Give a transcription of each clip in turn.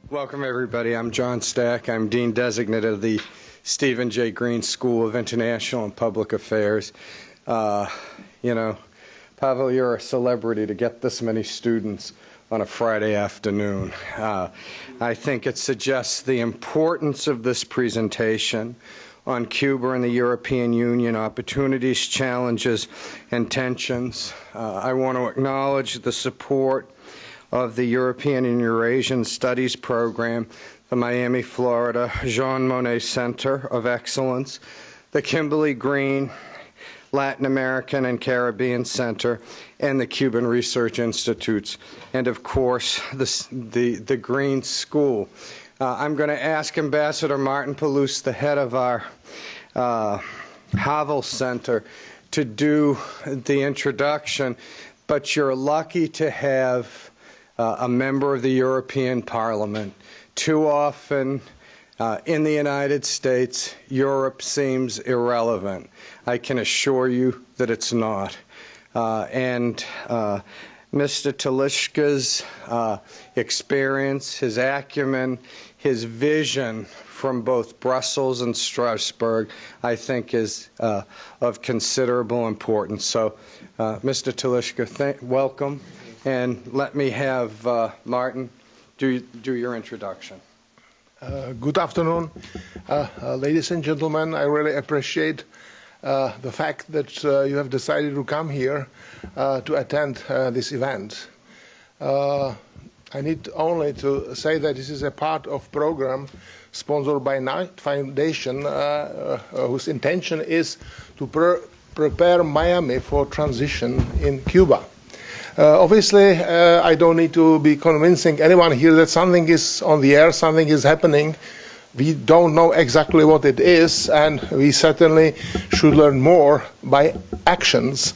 Welcome, everybody. I'm John Stack. I'm Dean Designate of the Stephen J. Green School of International and Public Affairs. Pavel, you're a celebrity to get this many students on a Friday afternoon. I think it suggests the importance of this presentation on Cuba and the European Union, opportunities, challenges, and tensions. I want to acknowledge the support of the European and Eurasian Studies Program, the Miami, Florida Jean Monnet Center of Excellence, the Kimberly Green Latin American and Caribbean Center, and the Cuban Research Institutes, and of course the Green School. I'm going to ask Ambassador Martin Palouse, the head of our Havel Center, to do the introduction, but you're lucky to have a member of the European Parliament. Too often in the United States, Europe seems irrelevant. I can assure you that it's not. Mr. Telička's experience, his acumen, his vision from both Brussels and Strasbourg, I think is of considerable importance. So, Mr. Telička, welcome. And let me have Martin do your introduction. Good afternoon, ladies and gentlemen. I really appreciate the fact that you have decided to come here to attend this event. I need only to say that this is a part of program sponsored by Knight Foundation, whose intention is to prepare Miami for transition in Cuba. Obviously, I don't need to be convincing anyone here that something is on the air, something is happening. We don't know exactly what it is, and we certainly should learn more by actions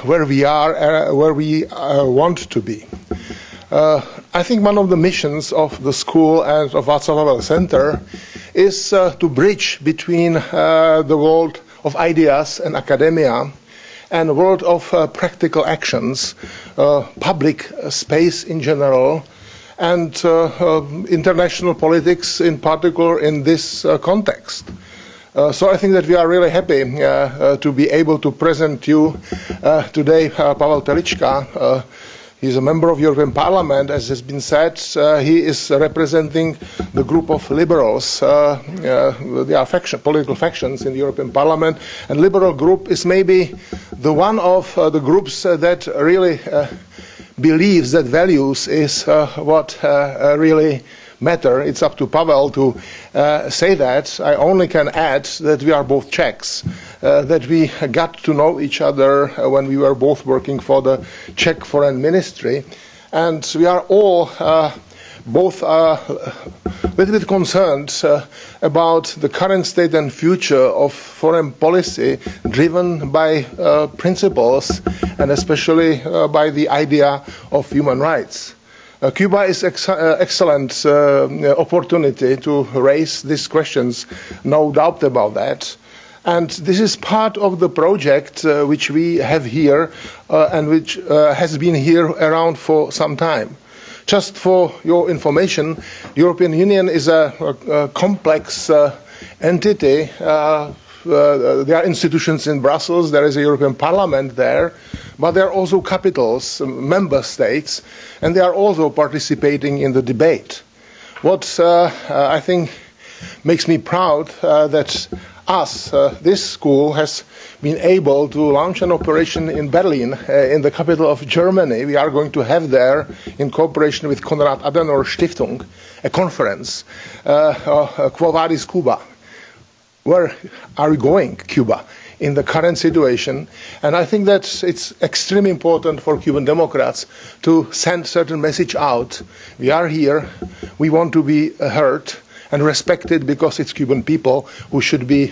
where we are, where we want to be. I think one of the missions of the school and of Václav Havel Center is to bridge between the world of ideas and academia and a world of practical actions, public space in general, and international politics in particular in this context. So I think that we are really happy to be able to present you today Pavel Telička. He's a member of European Parliament, as has been said. He is representing the group of liberals. There are political factions in the European Parliament, and liberal group is maybe the one of the groups that really believes that values is what really matter. It's up to Pavel to say that. I only can add that we are both Czechs, that we got to know each other when we were both working for the Czech Foreign Ministry, and we are all both a little bit concerned about the current state and future of foreign policy driven by principles and especially by the idea of human rights. Cuba is excellent opportunity to raise these questions, no doubt about that. And this is part of the project which we have here and which has been here around for some time. Just for your information, European Union is a complex entity. There are institutions in Brussels, there is a European Parliament there, but there are also capitals, member states, and they are also participating in the debate. What I think makes me proud that this school has been able to launch an operation in Berlin, in the capital of Germany. We are going to have there, in cooperation with Konrad Adenauer Stiftung, a conference, Quo Vadis Cuba. Where are we going, Cuba, in the current situation? And I think that it's extremely important for Cuban Democrats to send certain message out. We are here, we want to be heard and respected because it's Cuban people who should be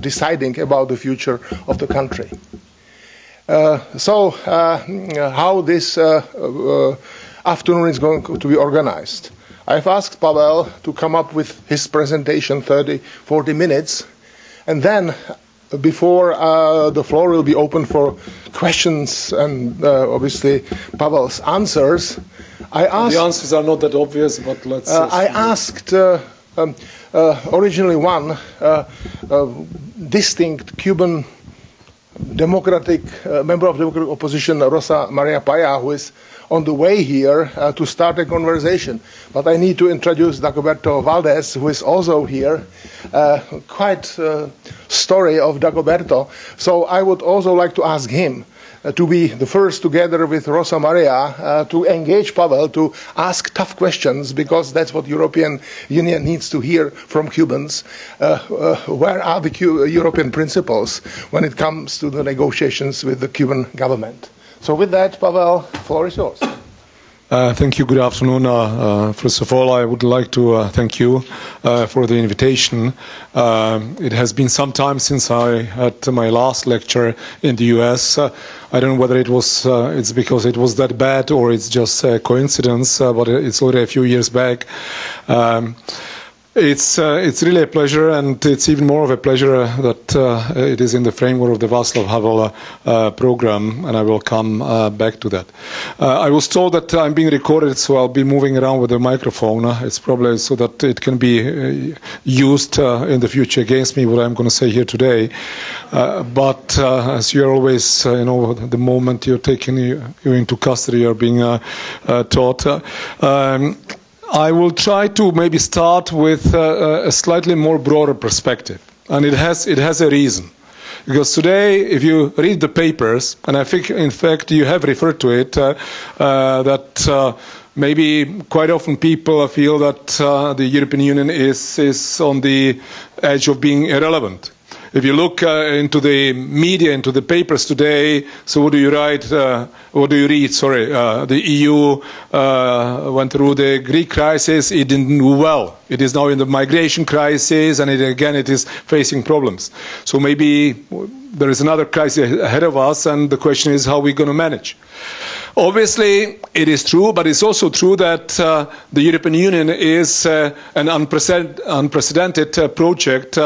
deciding about the future of the country. How this afternoon is going to be organized. I've asked Pavel to come up with his presentation, 30-40 minutes, and then before the floor will be open for questions and obviously Pavel's answers, The answers are not that obvious, but let's... I asked originally one distinct Cuban democratic member of democratic opposition, Rosa Maria Paya, who is on the way here to start a conversation. But I need to introduce Dagoberto Valdez, who is also here. Quite story of Dagoberto. So I would also like to ask him to be the first, together with Rosa Maria, to engage Pavel, to ask tough questions, because that's what European Union needs to hear from Cubans. Where are the European principles when it comes to the negotiations with the Cuban government? So with that, Pavel, the floor is yours. Thank you. Good afternoon. First of all, I would like to thank you for the invitation. It has been some time since I had my last lecture in the US. I don't know whether it's because it was that bad or it's just a coincidence, but it's already a few years back. It's really a pleasure, and it's even more of a pleasure that it is in the framework of the Václav Havel Program, and I will come back to that. I was told that I'm being recorded, so I'll be moving around with the microphone. It's probably so that it can be used in the future against me, what I'm going to say here today. But as you're always, the moment you're taken you into custody, you're being taught. I will try to maybe start with a slightly more broader perspective, and it has a reason. Because today, if you read the papers, and I think, in fact, you have referred to it, that maybe quite often people feel that the European Union is on the edge of being irrelevant. If you look into the media, into the papers today, so what do you read? The EU went through the Greek crisis. It didn't do well. It is now in the migration crisis, and it is facing problems. So maybe there is another crisis ahead of us, and the question is how we're going to manage. Obviously, it is true, but it's also true that the European Union is an unprecedented project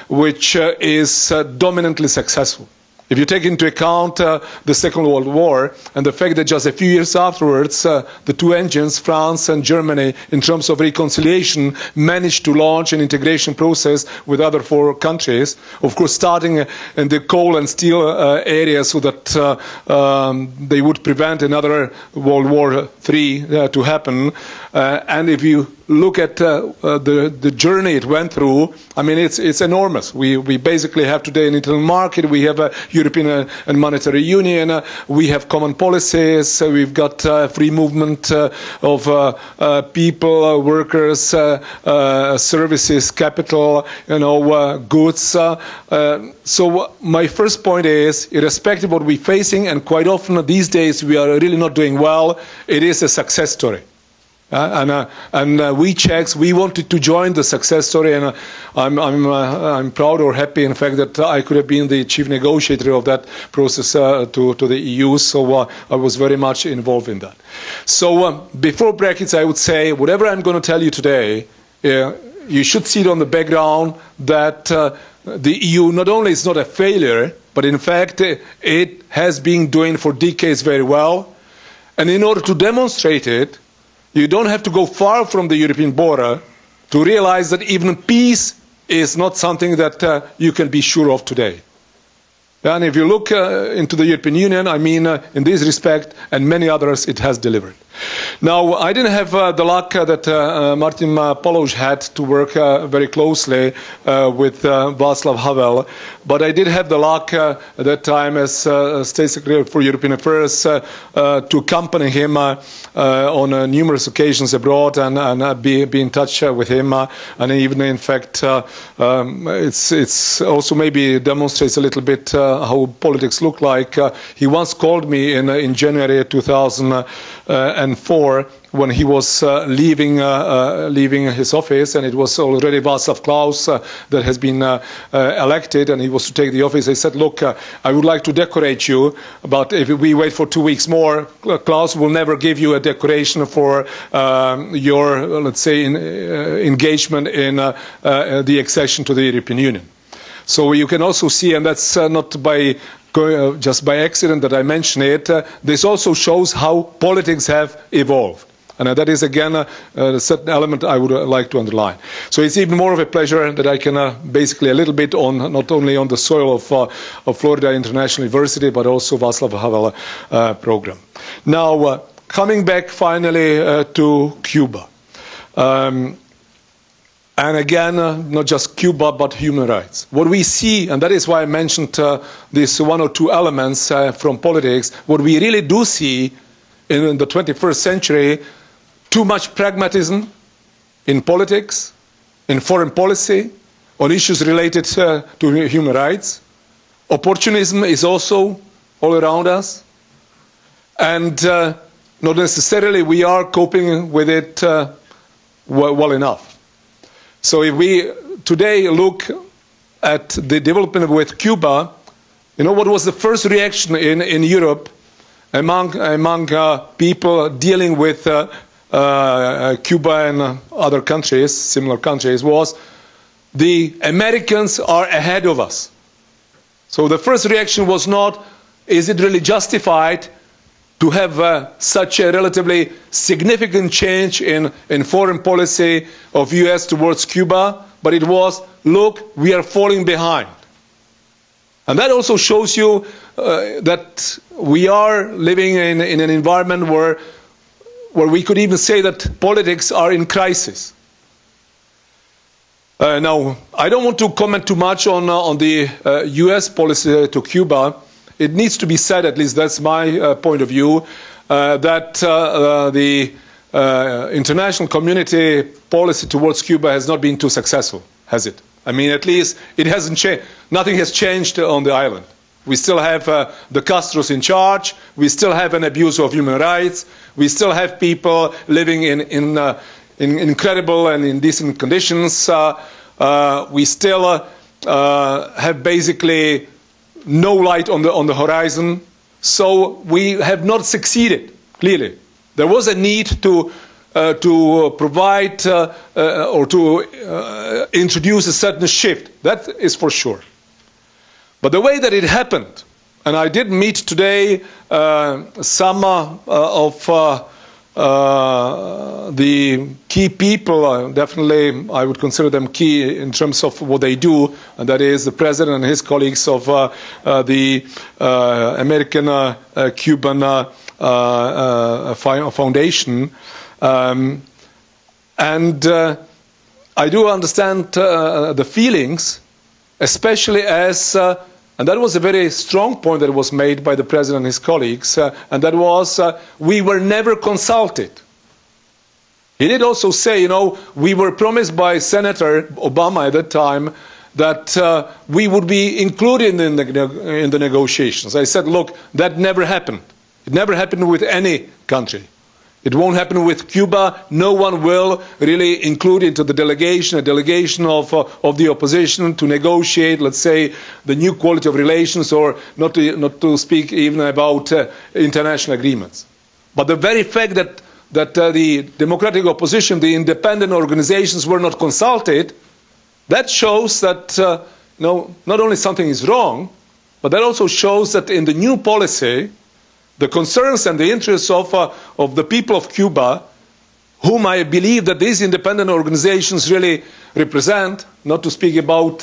which is dominantly successful. If you take into account the Second World War and the fact that just a few years afterwards, the two engines, France and Germany, in terms of reconciliation, managed to launch an integration process with other four countries, of course starting in the coal and steel area so that they would prevent another World War III to happen. And if you look at the journey it went through, I mean, it's enormous. We basically have today an internal market. We have a European and Monetary Union. We have common policies. We've got free movement of people, workers, services, capital, goods. So my first point is, irrespective of what we're facing, and quite often these days we are really not doing well, it is a success story. And we Czechs, we wanted to join the success story, and I'm proud or happy, in fact, that I could have been the chief negotiator of that process to the EU. So I was very much involved in that. So before brackets, I would say whatever I'm going to tell you today, you should see it on the background that the EU not only is not a failure, but in fact it has been doing for decades very well. And in order to demonstrate it, you don't have to go far from the European border to realize that even peace is not something that you can be sure of today. And if you look into the European Union, I mean, in this respect and many others, it has delivered. Now, I didn't have the luck that Martin Pološ had to work very closely with Václav Havel, but I did have the luck at that time as State Secretary for European Affairs to accompany him on numerous occasions abroad and be in touch with him. And even, in fact, it's also maybe demonstrates a little bit how politics look like. He once called me in January 2004 when he was leaving his office, and it was already Václav Klaus that has been elected, and he was to take the office. He said, look, I would like to decorate you, but if we wait for 2 weeks more, Klaus will never give you a decoration for your, let's say, engagement in the accession to the European Union. So you can also see, and that's not just by accident that I mention it, this also shows how politics have evolved. And that is, again, a certain element I would like to underline. So it's even more of a pleasure that I can basically a little bit on, not only on the soil of Florida International University, but also Václav Havel Program. Now, coming back finally to Cuba. And again, not just Cuba, but human rights. What we see, and that is why I mentioned these one or two elements from politics, what we really do see in the 21st century, too much pragmatism in politics, in foreign policy, on issues related to human rights. Opportunism is also all around us. And not necessarily we are coping with it well enough. So if we today look at the development with Cuba, you know, what was the first reaction in Europe among people dealing with Cuba and other countries, similar countries, was the Americans are ahead of us. So the first reaction was not, is it really justified to have such a relatively significant change in foreign policy of US towards Cuba, but it was, look, we are falling behind. And that also shows you that we are living in an environment where we could even say that politics are in crisis. Now, I don't want to comment too much on the US policy to Cuba. It needs to be said, at least that's my point of view, that the international community policy towards Cuba has not been too successful, has it? I mean, at least it hasn't changed. Nothing has changed on the island. We still have the Castros in charge. We still have an abuse of human rights. We still have people living in incredible and indecent conditions. We still have basically no light on the horizon, so we have not succeeded, clearly. There was a need to provide or to introduce a certain shift, that is for sure. But the way that it happened, and I did meet today some of the key people, definitely I would consider them key in terms of what they do, and that is the president and his colleagues of the American Cuban Foundation. And I do understand the feelings, especially as and that was a very strong point that was made by the president and his colleagues, and that was, we were never consulted. He did also say, you know, we were promised by Senator Obama at that time that we would be included in the negotiations. I said, look, that never happened. It never happened with any country. It won't happen with Cuba. No one will really include into the delegation, a delegation of the opposition to negotiate, let's say, the new quality of relations, or not to speak even about international agreements. But the very fact that the democratic opposition, the independent organizations were not consulted, that shows that not only something is wrong, but that also shows that in the new policy, the concerns and the interests of the people of Cuba, whom I believe that these independent organizations really represent, not to speak about,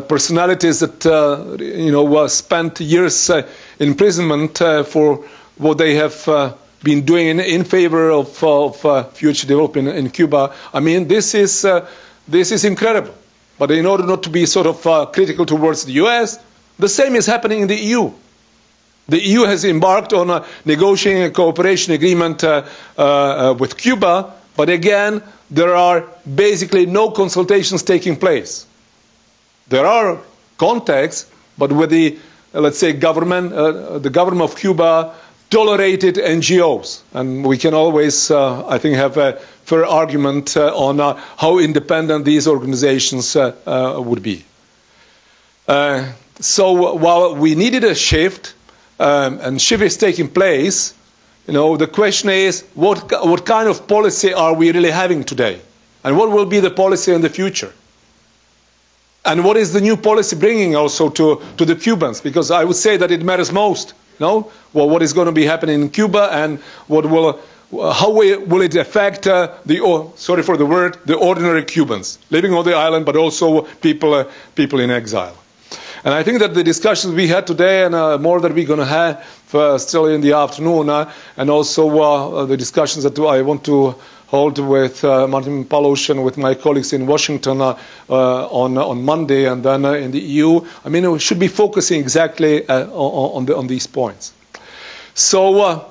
personalities that spent years in imprisonment for what they have been doing in favor of future development in Cuba. I mean, this is incredible. But in order not to be sort of critical towards the U.S., the same is happening in the EU. The EU has embarked on negotiating a cooperation agreement with Cuba, but again, there are basically no consultations taking place. There are contacts, but with the, let's say, government, the government of Cuba tolerated NGOs. And we can always, I think, have a fair argument on how independent these organizations would be. So while we needed a shift, and shift is taking place, the question is, what kind of policy are we really having today? And what will be the policy in the future? And what is the new policy bringing also to the Cubans? Because I would say that it matters most No? Well, what is going to be happening in Cuba, and how will it affect sorry for the word, the ordinary Cubans living on the island, but also people in exile. And I think that the discussions we had today, and more that we're going to have still in the afternoon, and also the discussions that I want to hold with Martin Palouš and with my colleagues in Washington on Monday, and then in the EU, I mean, we should be focusing exactly on these points. So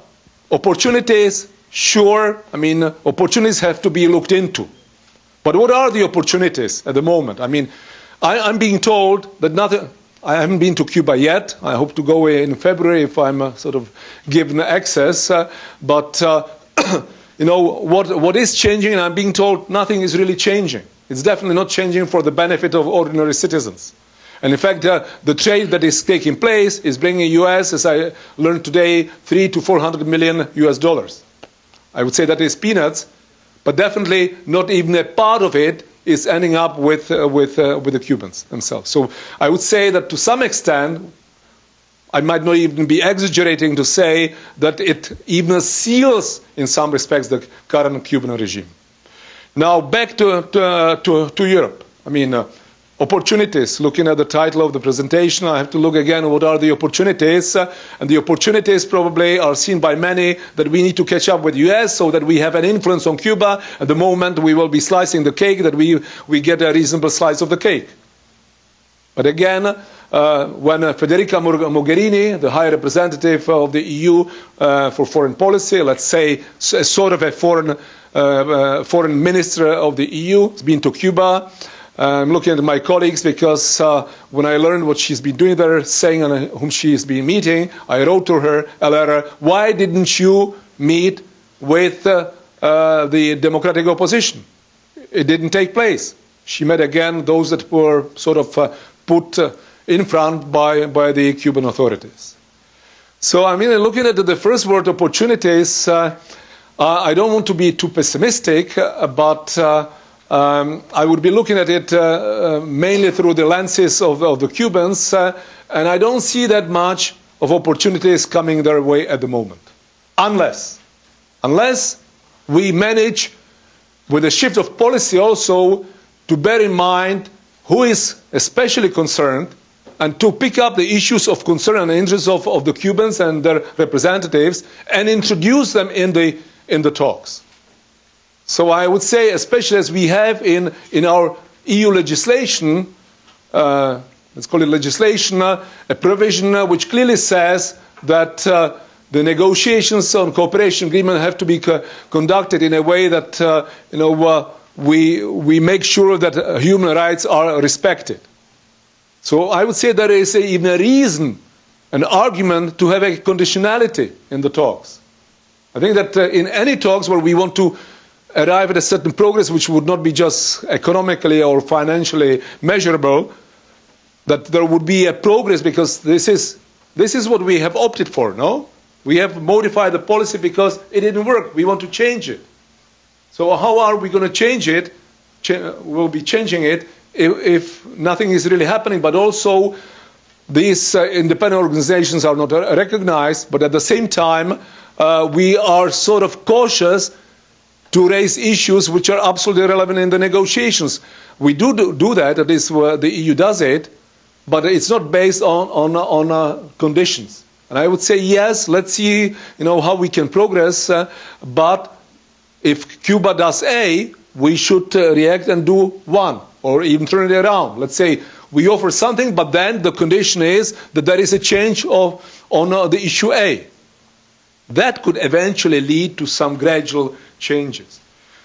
opportunities, sure, I mean, opportunities have to be looked into. But what are the opportunities at the moment? I mean, I'm being told that nothing. I haven't been to Cuba yet. I hope to go in February if I'm sort of given access. But you know, what is changing, and I'm being told nothing is really changing. It's definitely not changing for the benefit of ordinary citizens. And in fact, the trade that is taking place is bringing U.S., as I learned today, $300 to $400 million US. I would say that is peanuts, but definitely not even a part of it is ending up with the Cubans themselves. So I would say that to some extent, I might not even be exaggerating to say that it even seals, in some respects, the current Cuban regime. Now back to Europe. I mean, opportunities. Looking at the title of the presentation, I have to look again what are the opportunities. And the opportunities probably are seen by many that we need to catch up with the US so that we have an influence on Cuba. At the moment, we will be slicing the cake, that we get a reasonable slice of the cake. But again, when Federica Mogherini, the High Representative of the EU for foreign policy, let's say sort of a foreign minister of the EU, has been to Cuba. I'm looking at my colleagues because when I learned what she's been doing there, saying and whom she's been meeting, I wrote to her a letter, why didn't you meet with the democratic opposition? It didn't take place. She met again those that were sort of put in front by the Cuban authorities. So I mean, looking at the first word, opportunities, I don't want to be too pessimistic, but I would be looking at it mainly through the lenses of the Cubans, and I don't see that much of opportunities coming their way at the moment. Unless we manage, with a shift of policy also, to bear in mind who is especially concerned, and to pick up the issues of concern and interest of the Cubans and their representatives, and introduce them in the talks. So I would say, especially as we have in our EU legislation, let's call it legislation, a provision which clearly says that the negotiations on cooperation agreement have to be conducted in a way that we make sure that human rights are respected. So I would say there is even a reason, an argument to have a conditionality in the talks. I think that in any talks where we want to arrive at a certain progress which would not be just economically or financially measurable, that there would be a progress, because this is what we have opted for, no? We have modified the policy because it didn't work. We want to change it. So how are we going to change it? We'll be changing it if nothing is really happening, but also these independent organizations are not recognized, but at the same time we are sort of cautious to raise issues which are absolutely relevant in the negotiations. We do that, at least the EU does it, but it's not based on conditions. And I would say, yes, let's see how we can progress, but if Cuba does A, we should react and do 1, or even turn it around. Let's say we offer something, but then the condition is that there is a change on the issue A. That could eventually lead to some gradual changes.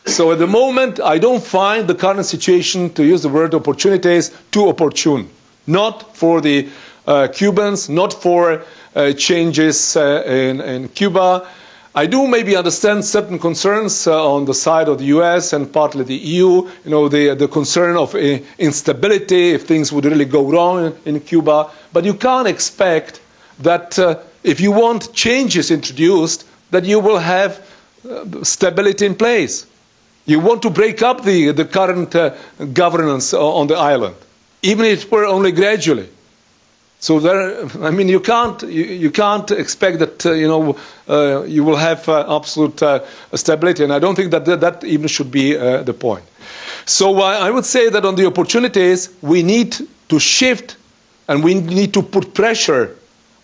So at the moment, I don't find the current situation, to use the word opportunities, too opportune. Not for the Cubans, not for changes in Cuba. I do maybe understand certain concerns on the side of the US and partly the EU, the concern of instability if things would really go wrong in Cuba. But you can't expect that if you want changes introduced, that you will have stability in place. You want to break up the current governance on the island, even if it were only gradually. So I mean, you can't expect that you will have absolute stability, and I don't think that even should be the point. So I would say that on the opportunities, we need to shift, and we need to put pressure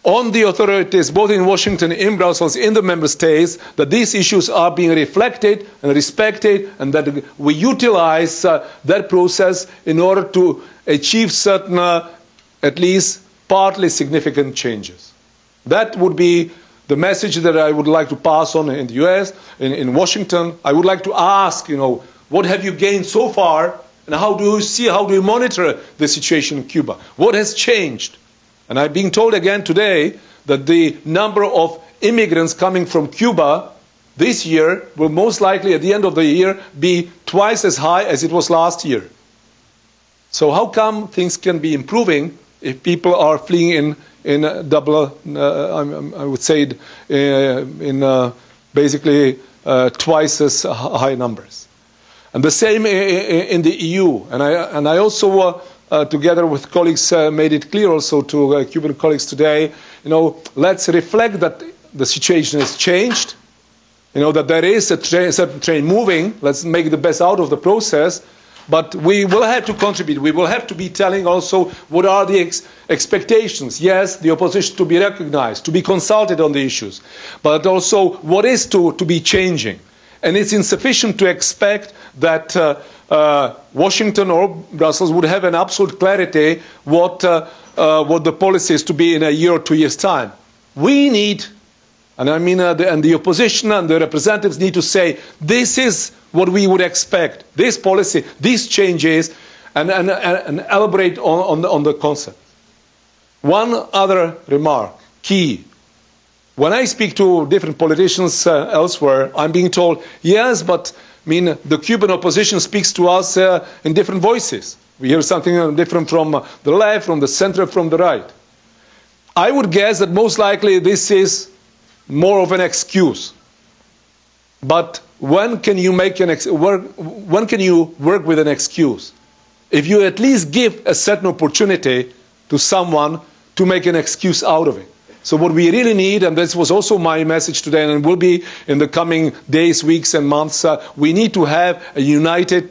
on the authorities, both in Washington, in Brussels, in the member states, that these issues are being reflected and respected, and that we utilize that process in order to achieve certain, at least partly significant changes. That would be the message that I would like to pass on in the US, in Washington. I would like to ask, what have you gained so far, and how do you monitor the situation in Cuba? What has changed? And I'm being told again today that the number of immigrants coming from Cuba this year will most likely at the end of the year be twice as high as it was last year. So how come things can be improving if people are fleeing in double, I would say, in basically twice as high numbers? And the same in the EU. And I also, together with colleagues, made it clear also to Cuban colleagues today, let's reflect that the situation has changed, that there is a certain train moving. Let's make the best out of the process. But we will have to contribute. We will have to be telling also what are the expectations. Yes, the opposition to be recognized, to be consulted on the issues, but also what is to be changing. And it's insufficient to expect that Washington or Brussels would have an absolute clarity what the policy is to be in a year or 2 years' time. We need, and I mean, and the opposition and the representatives need to say, this is what we would expect, this policy, these changes, and elaborate on the concept. One other remark, key. When I speak to different politicians elsewhere, I'm being told, yes, but the Cuban opposition speaks to us in different voices. We hear something different from the left, from the center, from the right. I would guess that most likely this is more of an excuse. But when can you work with an excuse? If you at least give a certain opportunity to someone to make an excuse out of it. So what we really need, and this was also my message today, and will be in the coming days, weeks, and months, we need to have a united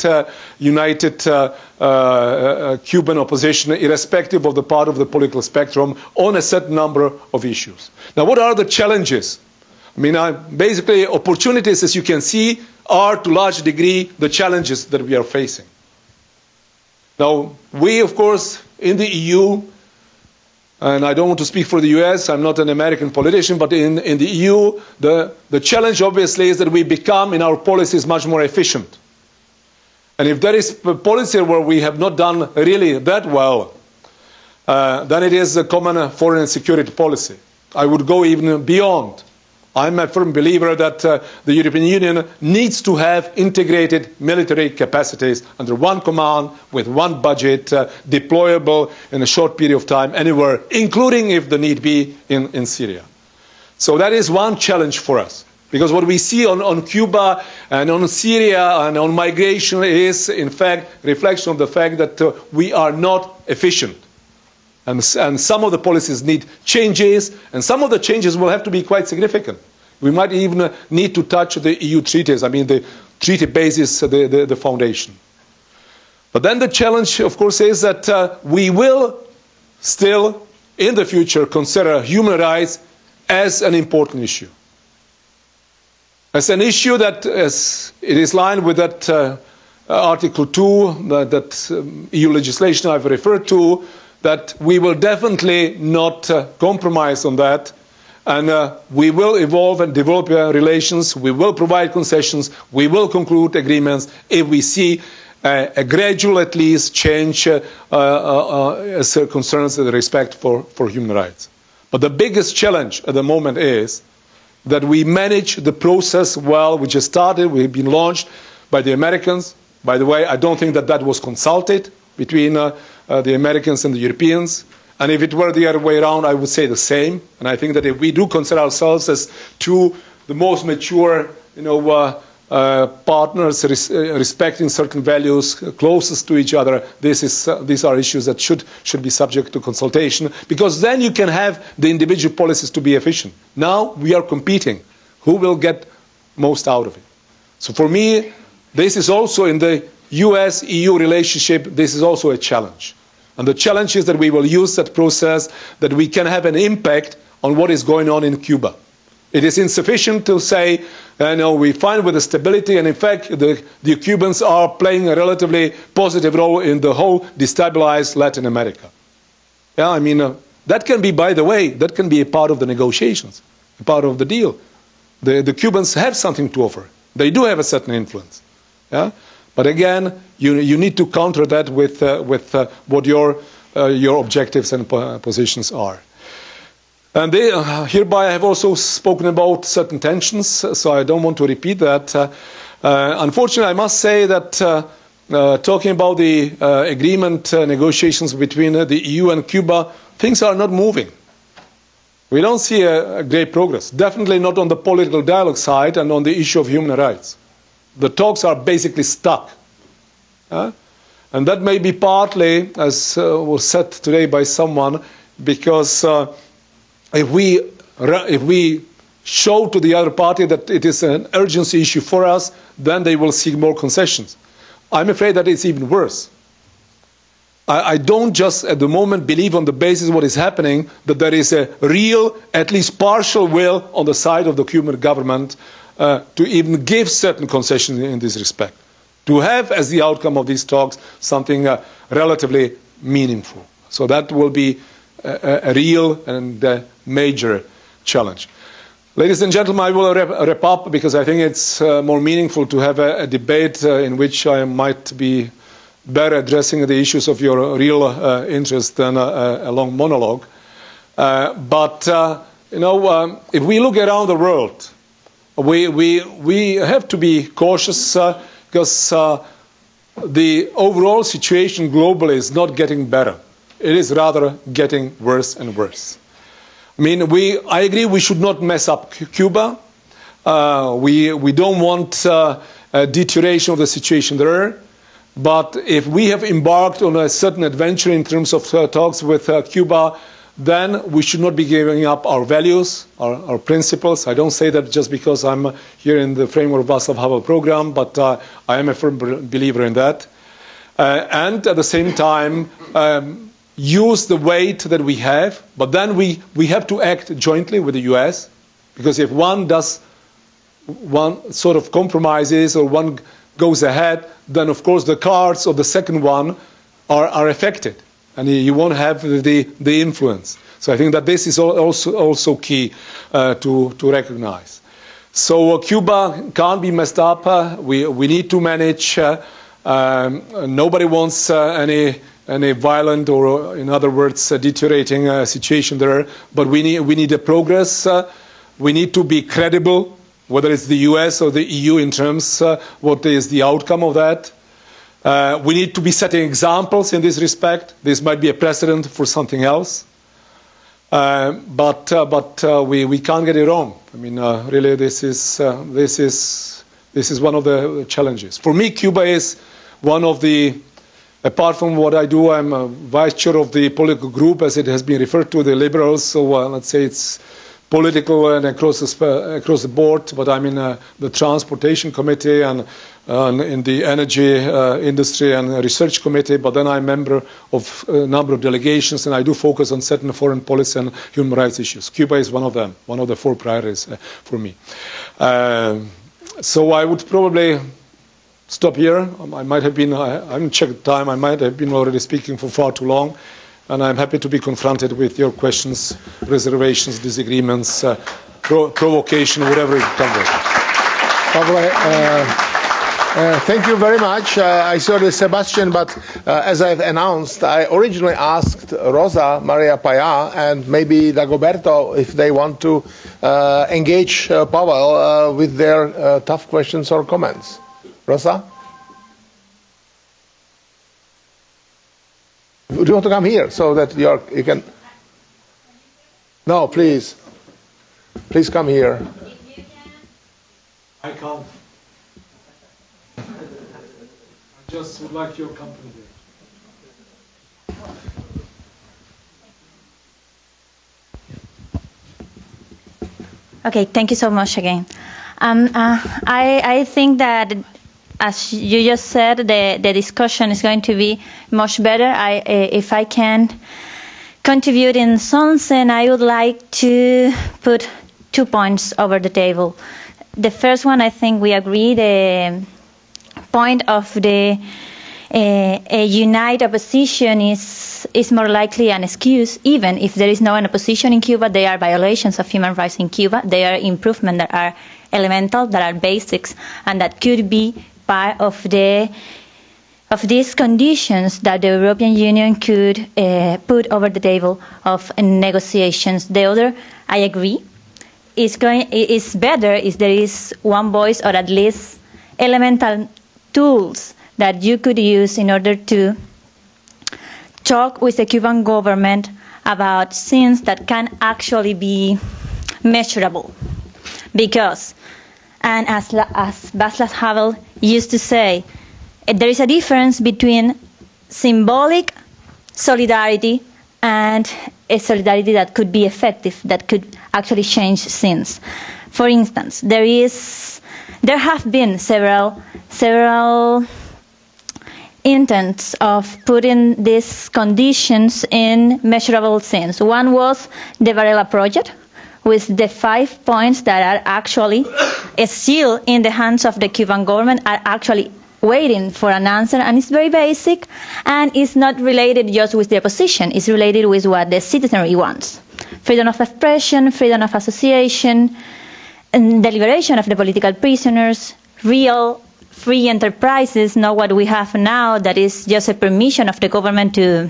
Cuban opposition, irrespective of the part of the political spectrum, on a certain number of issues. Now, what are the challenges? Basically, opportunities, as you can see, are to a large degree the challenges that we are facing. Now, we, of course, in the EU, and I don't want to speak for the US, I'm not an American politician, but in the EU, the challenge obviously is that we become in our policies much more efficient. And if there is a policy where we have not done really that well, then it is the common foreign and security policy. I would go even beyond. I'm a firm believer that the European Union needs to have integrated military capacities under one command, with one budget, deployable in a short period of time anywhere, including, if the need be, in Syria. So that is one challenge for us. Because what we see on Cuba and on Syria and on migration is, in fact, reflection of the fact that we are not efficient. And some of the policies need changes, and some of the changes will have to be quite significant. We might even need to touch the EU treaties, the treaty basis, the foundation. But then the challenge, of course, is that we will still, in the future, consider human rights as an important issue. As an issue that it is lined with that Article 2, that EU legislation I've referred to, that we will definitely not compromise on that, and we will evolve and develop relations, we will provide concessions, we will conclude agreements if we see a gradual, at least, change as concerns the respect for human rights. But the biggest challenge at the moment is that we manage the process well, which has started, we've been launched by the Americans. By the way, I don't think that was consulted between the Americans and the Europeans. And if it were the other way around, I would say the same. And I think that if we do consider ourselves as the most mature, partners respecting certain values, closest to each other. These are issues that should be subject to consultation, because then you can have the individual policies to be efficient. Now we are competing. Who will get most out of it? So for me, this is also in the US-EU relationship, this is also a challenge. And the challenge is that we will use that process, that we can have an impact on what is going on in Cuba. It is insufficient to say, we find with the stability, and in fact, the Cubans are playing a relatively positive role in the whole destabilized Latin America. Yeah, I mean, that can be, by the way, that can be a part of the negotiations, a part of the deal. The Cubans have something to offer. They do have a certain influence. Yeah? But again, you need to counter that with what your objectives and positions are. And hereby I have also spoken about certain tensions, so I don't want to repeat that. Unfortunately, I must say that talking about the agreement negotiations between the EU and Cuba, things are not moving. We don't see a great progress, definitely not on the political dialogue side and on the issue of human rights. The talks are basically stuck. And that may be partly, as was said today by someone, because if we show to the other party that it is an urgency issue for us, then they will seek more concessions. I'm afraid that it's even worse. I don't just at the moment believe on the basis of what is happening that there is a real, at least partial will on the side of the Cuban government to even give certain concessions in this respect. To have as the outcome of these talks something relatively meaningful. So that will be a real and major challenge. Ladies and gentlemen, I will wrap up because I think it's more meaningful to have a debate in which I might be better addressing the issues of your real interest than a long monologue. But if we look around the world, we have to be cautious because the overall situation globally is not getting better. It is rather getting worse and worse. I mean, I agree we should not mess up Cuba. We don't want a deterioration of the situation there. But if we have embarked on a certain adventure in terms of talks with Cuba, then we should not be giving up our values, our principles. I don't say that just because I'm here in the framework of Václav Havel Program, but I am a firm believer in that. And at the same time, use the weight that we have, but then we have to act jointly with the US, because if one sort of compromises or one goes ahead, then of course the cards of the second one are affected, and you won't have the influence. So I think that this is also key to recognize. So Cuba can't be messed up. We need to manage. Nobody wants any violent or, in other words, deteriorating situation there. But we need a progress. We need to be credible, whether it's the US or the EU, in terms what is the outcome of that. We need to be setting examples in this respect. This might be a precedent for something else. But we can't get it wrong. I mean, really, this is one of the challenges. For me, Cuba is one of the, apart from what I do, I'm a vice chair of the political group, as it has been referred to, the Liberals. So let's say it's political and across the board, but I'm in the Transportation Committee and in the Energy Industry and Research Committee, but then I'm a member of a number of delegations, and I do focus on certain foreign policy and human rights issues. Cuba is one of them, one of the 4 priorities for me. So I would probably stop here. I might have been, I haven't checked the time, I might have been already speaking for far too long. And I'm happy to be confronted with your questions, reservations, disagreements, provocation, whatever it comes with. Thank you very much. I saw the Sebastian, but as I've announced, I originally asked Rosa Maria Paya and maybe Dagoberto if they want to engage Pavel with their tough questions or comments. Rosa? Do you want to come here so that you can? No, please. Please come here. I can't. Just would like your company there. Okay, thank you so much again. I think that, as you just said, the discussion is going to be much better. If I can contribute in something, I would like to put 2 points over the table. The first one, I think we agree, the point of the a united opposition is more likely an excuse. Even if there is no an opposition in Cuba, there are violations of human rights in Cuba. There are improvements that are elemental, that are basics, and that could be part of these conditions that the European Union could put over the table of negotiations. The other, I agree, is better if there is one voice, or at least elemental tools that you could use in order to talk with the Cuban government about things that can actually be measurable. Because, and as Václav Havel used to say, there is a difference between symbolic solidarity and a solidarity that could be effective, that could actually change things. For instance, there have been several intents of putting these conditions in measurable things. One was the Varela project, with the 5 points that are actually still in the hands of the Cuban government, are actually waiting for an answer, and it's very basic, and it's not related just with the opposition, it's related with what the citizenry wants. Freedom of expression, freedom of association, and the liberation of the political prisoners, real free enterprises, not what we have now, that is just a permission of the government to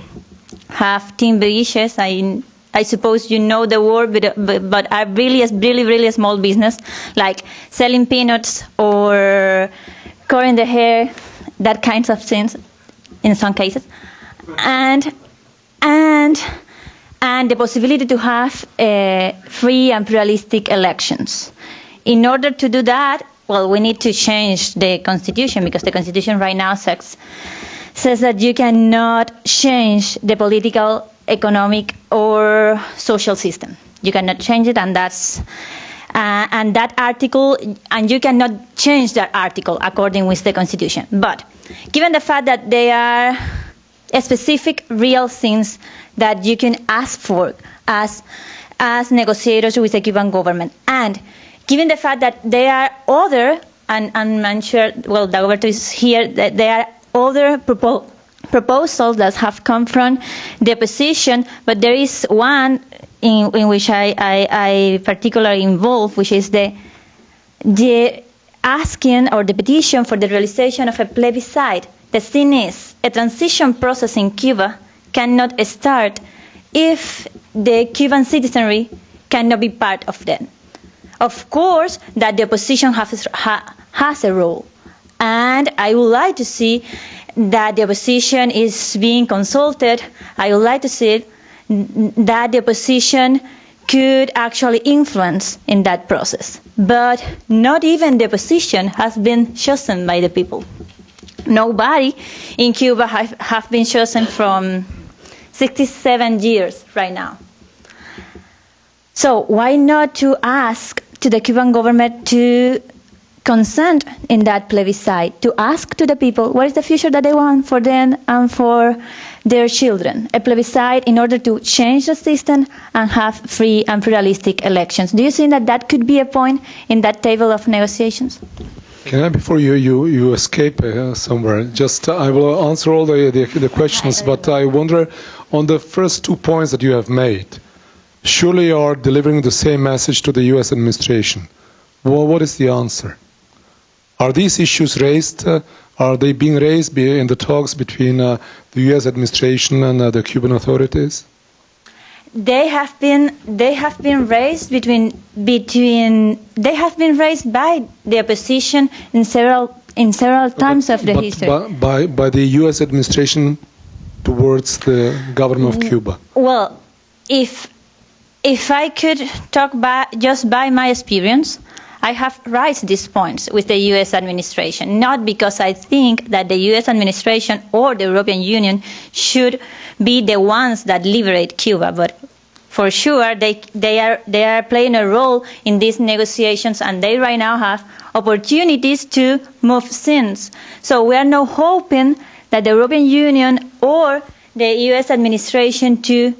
have timber issues. I suppose you know the word, but are really small business, like selling peanuts or cutting the hair, that kinds of things in some cases, and the possibility to have free and pluralistic elections. In order to do that, well, we need to change the constitution, because the constitution right now says that you cannot change the political, economic, or social system. You cannot change it, and that article, and you cannot change that article according with the constitution. But given the fact that there are specific real things that you can ask for as negotiators with the Cuban government, and given the fact that there are other, and I'm sure, well, Dagoberto is here, that there are other proposals that have come from the opposition, but there is one in which I particularly involved, which is the asking, or the petition for the realization of a plebiscite. The thing is, a transition process in Cuba cannot start if the Cuban citizenry cannot be part of them. Of course, that the opposition has a role, and I would like to see that the opposition is being consulted. I would like to see that the opposition could actually influence in that process. But not even the opposition has been chosen by the people. Nobody in Cuba have been chosen from 67 years right now. So why not to ask to the Cuban government to consent in that plebiscite, to ask to the people what is the future that they want for them and for their children. A plebiscite in order to change the system and have free and pluralistic elections. Do you think that that could be a point in that table of negotiations? Can I, before you escape somewhere, just I will answer all the questions, but I wonder, on the first 2 points that you have made, surely you are delivering the same message to the U.S. administration. Well, what is the answer? Are these issues raised? Are they being raised in the talks between the U.S. administration and the Cuban authorities? They have been raised they have been raised by the opposition in several times of the history. By the U.S. administration towards the government of Cuba. Well, if I could talk just by my experience, I have raised these points with the U.S. administration, not because I think that the U.S. administration or the European Union should be the ones that liberate Cuba, but for sure they are playing a role in these negotiations, and they right now have opportunities to move things. So we are now hoping that the European Union or the U.S. administration to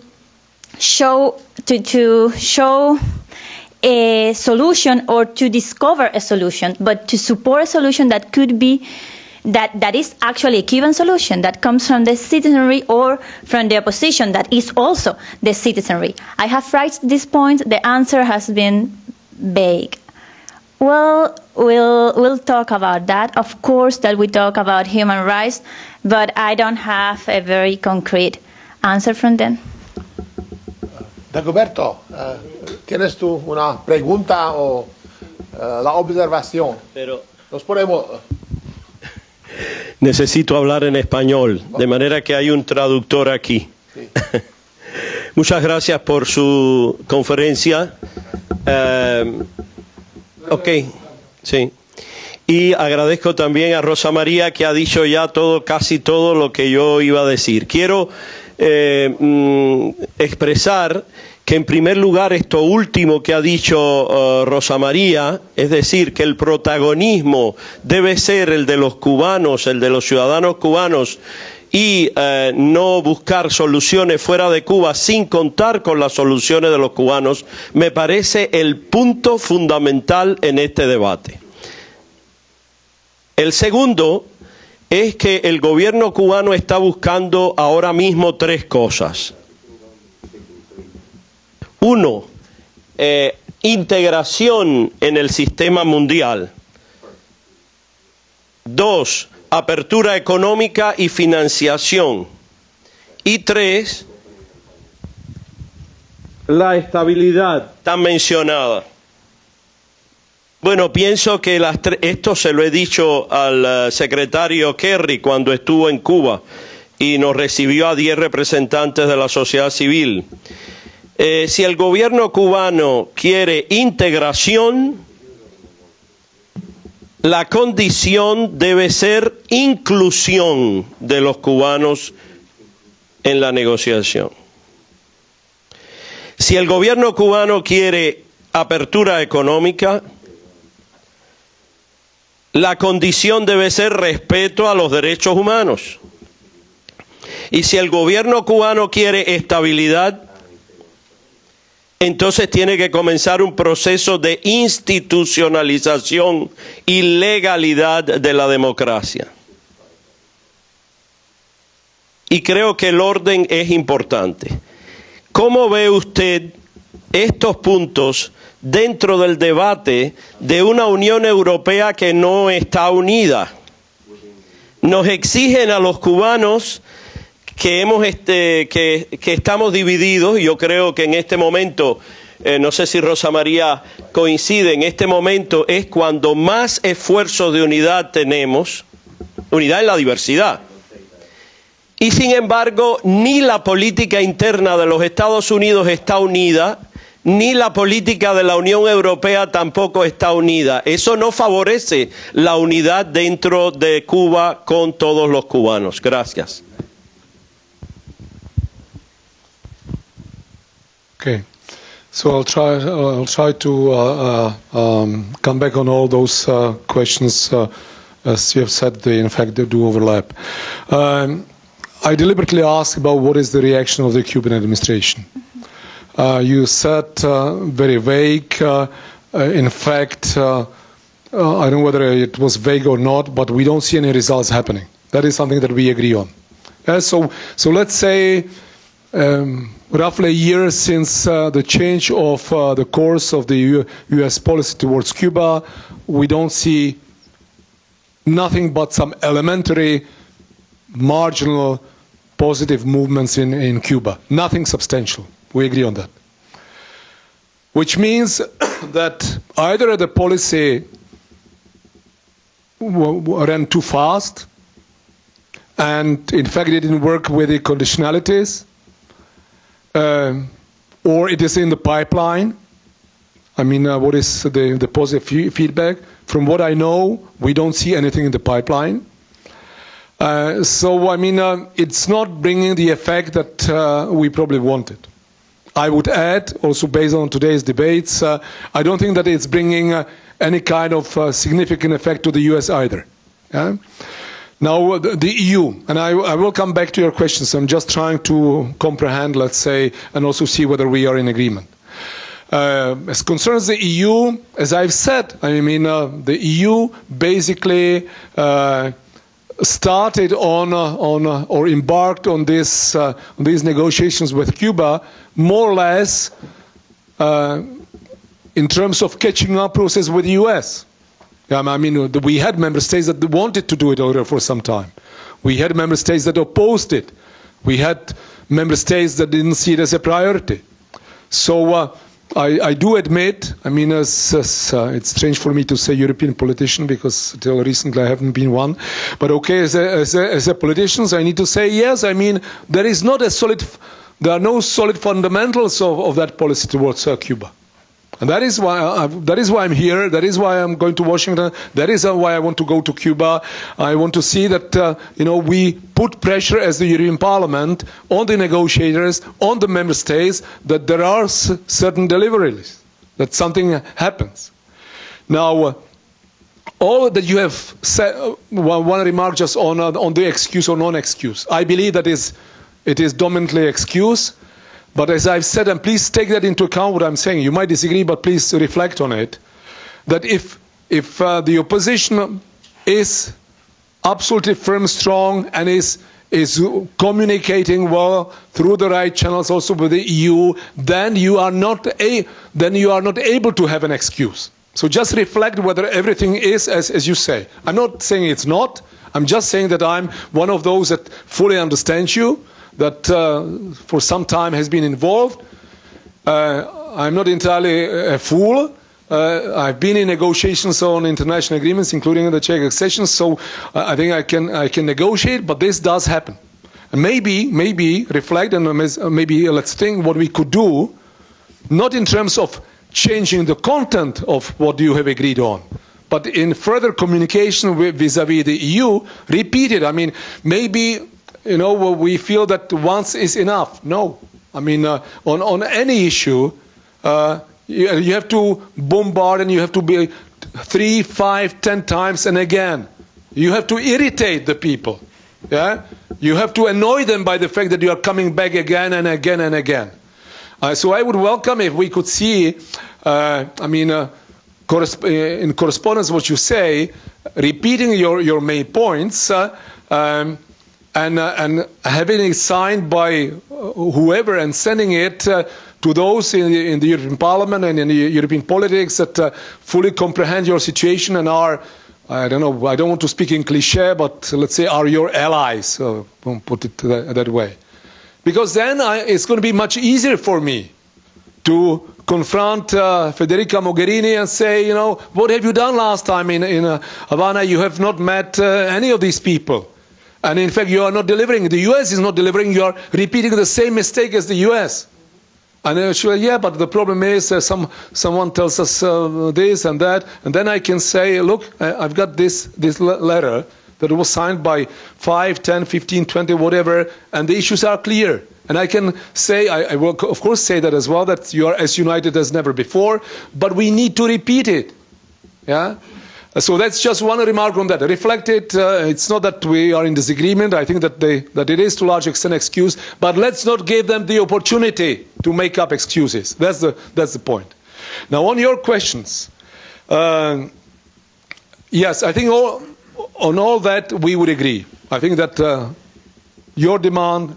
show a solution or to discover a solution, but to support a solution that could be that is actually a Cuban solution that comes from the citizenry or from the opposition that is also the citizenry. I have raised this point. The answer has been vague. Well, we'll talk about that. Of course that we talk about human rights, but I don't have a very concrete answer from them. Dagoberto, ¿tienes tú una pregunta o la observación? Pero Nos ponemos... necesito hablar en español, de manera que hay un traductor aquí. Sí. Muchas gracias por su conferencia. Ok, sí. Y agradezco también a Rosa María, que ha dicho ya casi todo lo que yo iba a decir. Quiero expresar que, en primer lugar, esto último que ha dicho Rosa María, es decir, que el protagonismo debe ser el de los cubanos, el de los ciudadanos cubanos, y no buscar soluciones fuera de Cuba sin contar con las soluciones de los cubanos, me parece el punto fundamental en este debate. El segundo es que el gobierno cubano está buscando ahora mismo tres cosas. Uno, integración en el sistema mundial. Dos, apertura económica y financiación. Y tres, la estabilidad tan mencionada. Bueno, pienso que esto se lo he dicho al secretario Kerry cuando estuvo en Cuba y nos recibió a 10 representantes de la sociedad civil. Si el gobierno cubano quiere integración, la condición debe ser inclusión de los cubanos en la negociación. Si el gobierno cubano quiere apertura económica, la condición debe ser respeto a los derechos humanos. Y si el gobierno cubano quiere estabilidad, entonces tiene que comenzar un proceso de institucionalización y legalidad de la democracia. Y creo que el orden es importante. ¿Cómo ve usted estos puntos dentro del debate de una Unión Europea que no está unida? Nos exigen a los cubanos que estamos divididos, y yo creo que en este momento, no sé si Rosa María coincide, en este momento es cuando más esfuerzos de unidad tenemos, unidad en la diversidad. Y sin embargo, ni la política interna de los Estados Unidos está unida, ni la política de la Unión Europea tampoco está unida. Eso no favorece la unidad dentro de Cuba con todos los cubanos. Gracias. Okay, so I'll try to come back on all those questions. As you have said, in fact, they do overlap. I deliberately asked about what is the reaction of the Cuban administration. You said very vague. In fact, I don't know whether it was vague or not, but we don't see any results happening. That is something that we agree on. So let's say roughly a year since the change of the course of the U.S. policy towards Cuba, we don't see nothing but some elementary, marginal, positive movements in Cuba. Nothing substantial. We agree on that. Which means that either the policy ran too fast, and in fact it didn't work with the conditionalities, or it is in the pipeline, I mean, what is the positive feedback? From what I know, we don't see anything in the pipeline. So, I mean, it's not bringing the effect that we probably wanted. I would add, also based on today's debates, I don't think that it's bringing any kind of significant effect to the US either. Yeah? Now, the EU, and I will come back to your questions. I'm just trying to comprehend, let's say, and also see whether we are in agreement. As concerns the EU, as I've said, I mean, the EU basically started on or embarked on these negotiations with Cuba more or less in terms of catching up process with the US. I mean, we had member states that wanted to do it already for some time. We had member states that opposed it. We had member states that didn't see it as a priority. So I do admit, I mean, it's strange for me to say European politician because until recently I haven't been one. But okay, as a politician, I need to say yes. I mean, there are no solid fundamentals of that policy towards Cuba. And that is why I'm here. That is why I'm going to Washington. That is why I want to go to Cuba. I want to see that we put pressure as the European Parliament on the negotiators, on the member states, that there are certain deliverables, that something happens. Now, all that you have said, one remark just on the excuse or non-excuse. I believe that it is dominantly excuse. But as I've said, and please take that into account what I'm saying, you might disagree, but please reflect on it, that if the opposition is absolutely firm, strong, and is communicating well through the right channels also with the EU, then you are not able to have an excuse. So just reflect whether everything is as you say. I'm not saying it's not. I'm just saying that I'm one of those that fully understands you, that for some time has been involved. I'm not entirely a fool. I've been in negotiations on international agreements, including the Czech accession, so I think I can negotiate, but this does happen. And maybe reflect and maybe let's think what we could do, not in terms of changing the content of what you have agreed on, but in further communication vis-à-vis the EU, repeat it. I mean, maybe we feel that once is enough. No. I mean, on any issue, you have to bombard and you have to be 3, 5, 10 times and again. You have to irritate the people. Yeah? You have to annoy them by the fact that you are coming back again and again and again. So I would welcome if we could see, in correspondence what you say, repeating your main points, and having it signed by whoever and sending it to those in the European Parliament and in the European politics that fully comprehend your situation and are, I don't know, I don't want to speak in cliché, but let's say are your allies, put it that way. Because then it's going to be much easier for me to confront Federica Mogherini and say, what have you done last time in Havana? You have not met any of these people. And in fact, you are not delivering. The US is not delivering. You are repeating the same mistake as the US. And actually, yeah, but the problem is someone tells us this and that. And then I can say, look, I've got this letter that was signed by 5, 10, 15, 20, whatever, and the issues are clear. And I can say, I will of course say that as well, that you are as united as never before, but we need to repeat it. Yeah? So that's just one remark on that. Reflect it. It's not that we are in disagreement. I think that it is to a large extent excuse, but let's not give them the opportunity to make up excuses. That's the point. Now on your questions, yes, I think on all that we would agree. I think that your demand,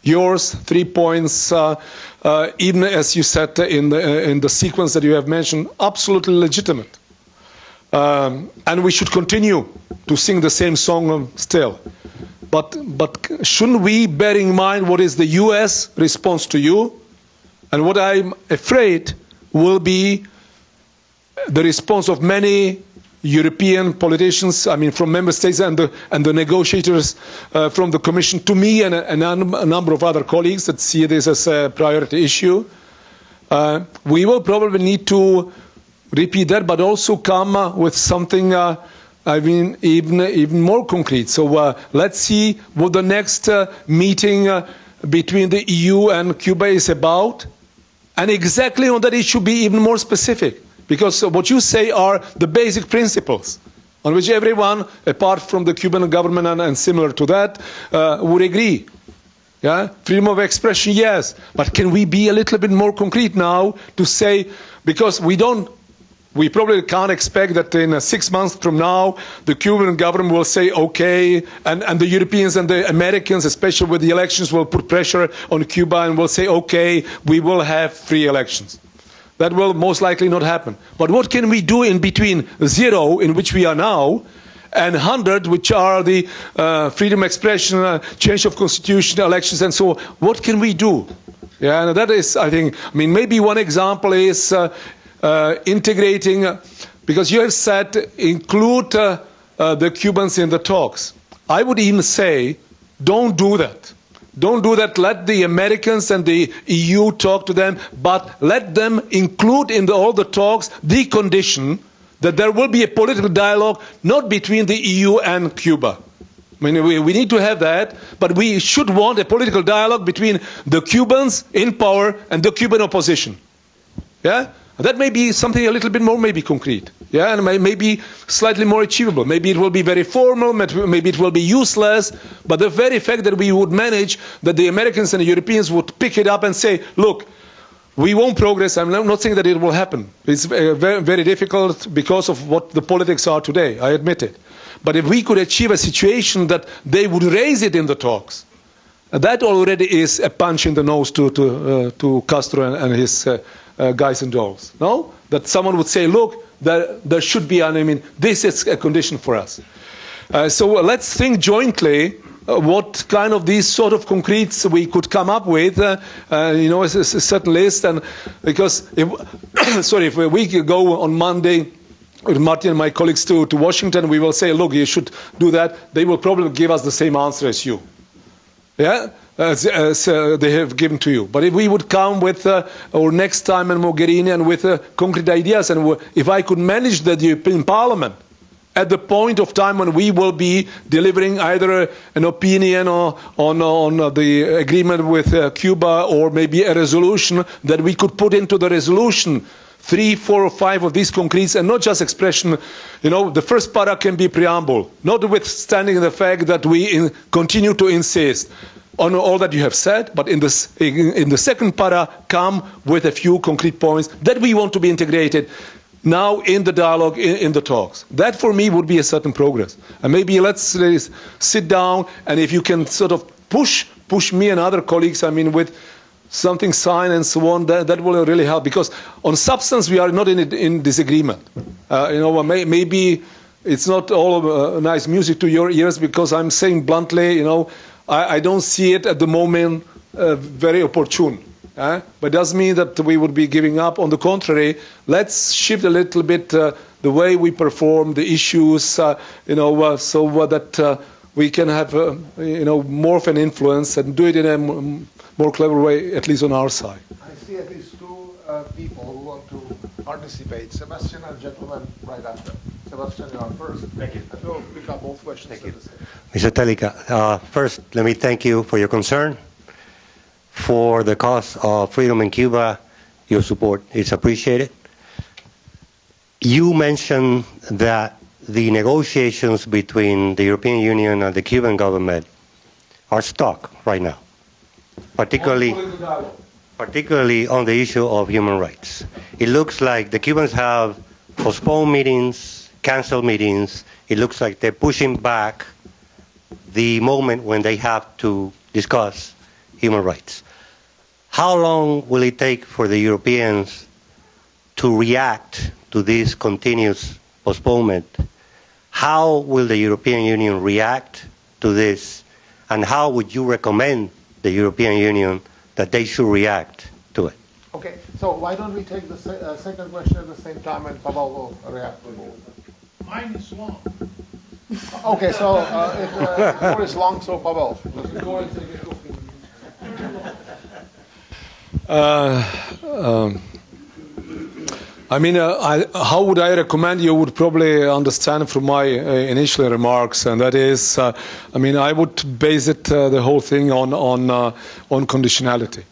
yours, 3 points, even as you said in the sequence that you have mentioned, absolutely legitimate. And we should continue to sing the same song still. But shouldn't we bear in mind what is the US response to you? And what I'm afraid will be the response of many European politicians, I mean from member states and the negotiators from the Commission to me and a number of other colleagues that see this as a priority issue. we will probably need to repeat that, but also come with something, even more concrete. So let's see what the next meeting between the EU and Cuba is about, and exactly on that issue be even more specific, because what you say are the basic principles on which everyone, apart from the Cuban government and similar to that, would agree. Yeah? Freedom of expression, yes, but can we be a little bit more concrete now to say, because we probably can't expect that in 6 months from now the Cuban government will say okay, and the Europeans and the Americans, especially with the elections, will put pressure on Cuba and will say okay, we will have free elections. That will most likely not happen. But what can we do in between 0, in which we are now, and 100, which are the freedom of expression, change of constitution, elections, and so on? What can we do? Yeah, and that is, I think, maybe one example is integrating, because you have said include the Cubans in the talks. I would even say, don't do that. Don't do that. Let the Americans and the EU talk to them, but let them include in all the talks the condition that there will be a political dialogue, not between the EU and Cuba. We need to have that, but we should want a political dialogue between the Cubans in power and the Cuban opposition. Yeah? That may be something a little bit more maybe concrete, yeah, and maybe slightly more achievable. Maybe it will be very formal, maybe it will be useless, but the very fact that we would manage, that the Americans and the Europeans would pick it up and say, look, we won't progress. I'm not saying that it will happen. It's very, very difficult because of what the politics are today, I admit it. But if we could achieve a situation that they would raise it in the talks, that already is a punch in the nose to Castro and his guys and dolls. No? That someone would say, look, there should be, this is a condition for us. So let's think jointly what kind of these sort of concretes we could come up with, as a certain list. And because, if we go on Monday with Martin and my colleagues to Washington, we will say, look, you should do that. They will probably give us the same answer as you. Yeah? As they have given to you. But if we would come with, or next time in Mogherini, and with concrete ideas, and if I could manage the European Parliament at the point of time when we will be delivering either an opinion on the agreement with Cuba, or maybe a resolution, that we could put into the resolution 3, 4, or 5 of these concretes, and not just expression. The first para can be preamble, notwithstanding the fact that we continue to insist on all that you have said, but in the second para, come with a few concrete points that we want to be integrated now in the dialogue, in the talks. That for me would be a certain progress. And maybe let's sit down, and if you can sort of push me and other colleagues, with something signed and so on, that will really help. Because on substance we are not in disagreement. Maybe it's not all nice music to your ears, because I'm saying bluntly, I don't see it at the moment very opportune. But it doesn't mean that we would be giving up. On the contrary, let's shift a little bit the way we perform the issues, so that we can have, more of an influence and do it in a more clever way, at least on our side. I see at least 2 people who want to participate. Sebastian and gentleman right after. Sebastian, you are first. Thank you. I will pick up both questions. Thank you. Mr. Telička, first, let me thank you for your concern for the cause of freedom in Cuba. Your support is appreciated. You mentioned that the negotiations between the European Union and the Cuban government are stuck right now, particularly on the issue of human rights. It looks like the Cubans have postponed meetings, canceled meetings. It looks like they're pushing back the moment when they have to discuss human rights. How long will it take for the Europeans to react to this continuous postponement? How will the European Union react to this? And how would you recommend the European Union that they should react to it? Okay, so why don't we take the second question at the same time, and Pavel will react to both. Mine is long. Okay, so if yours is long, so Pavel. How would I recommend? You would probably understand from my initial remarks, and that is, I would base it the whole thing on conditionality.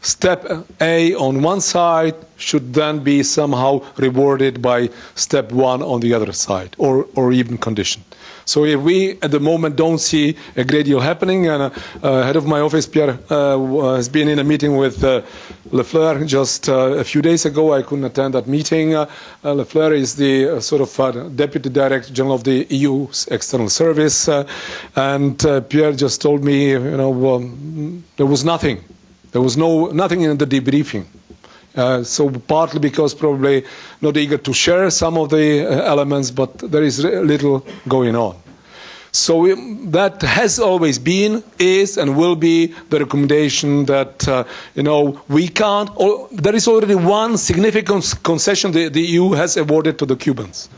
Step A on one side should then be somehow rewarded by step 1 on the other side, or even conditioned. So if we at the moment don't see a great deal happening, and head of my office, Pierre, has been in a meeting with Lefleur just a few days ago. I couldn't attend that meeting. Lefleur is the Deputy Director General of the EU's External Service, and Pierre just told me, there was nothing. There was nothing in the debriefing. So partly because probably not eager to share some of the elements, but there is little going on. So that has always been, is, and will be the recommendation that, we can't, there is already one significant concession the EU has awarded to the Cubans.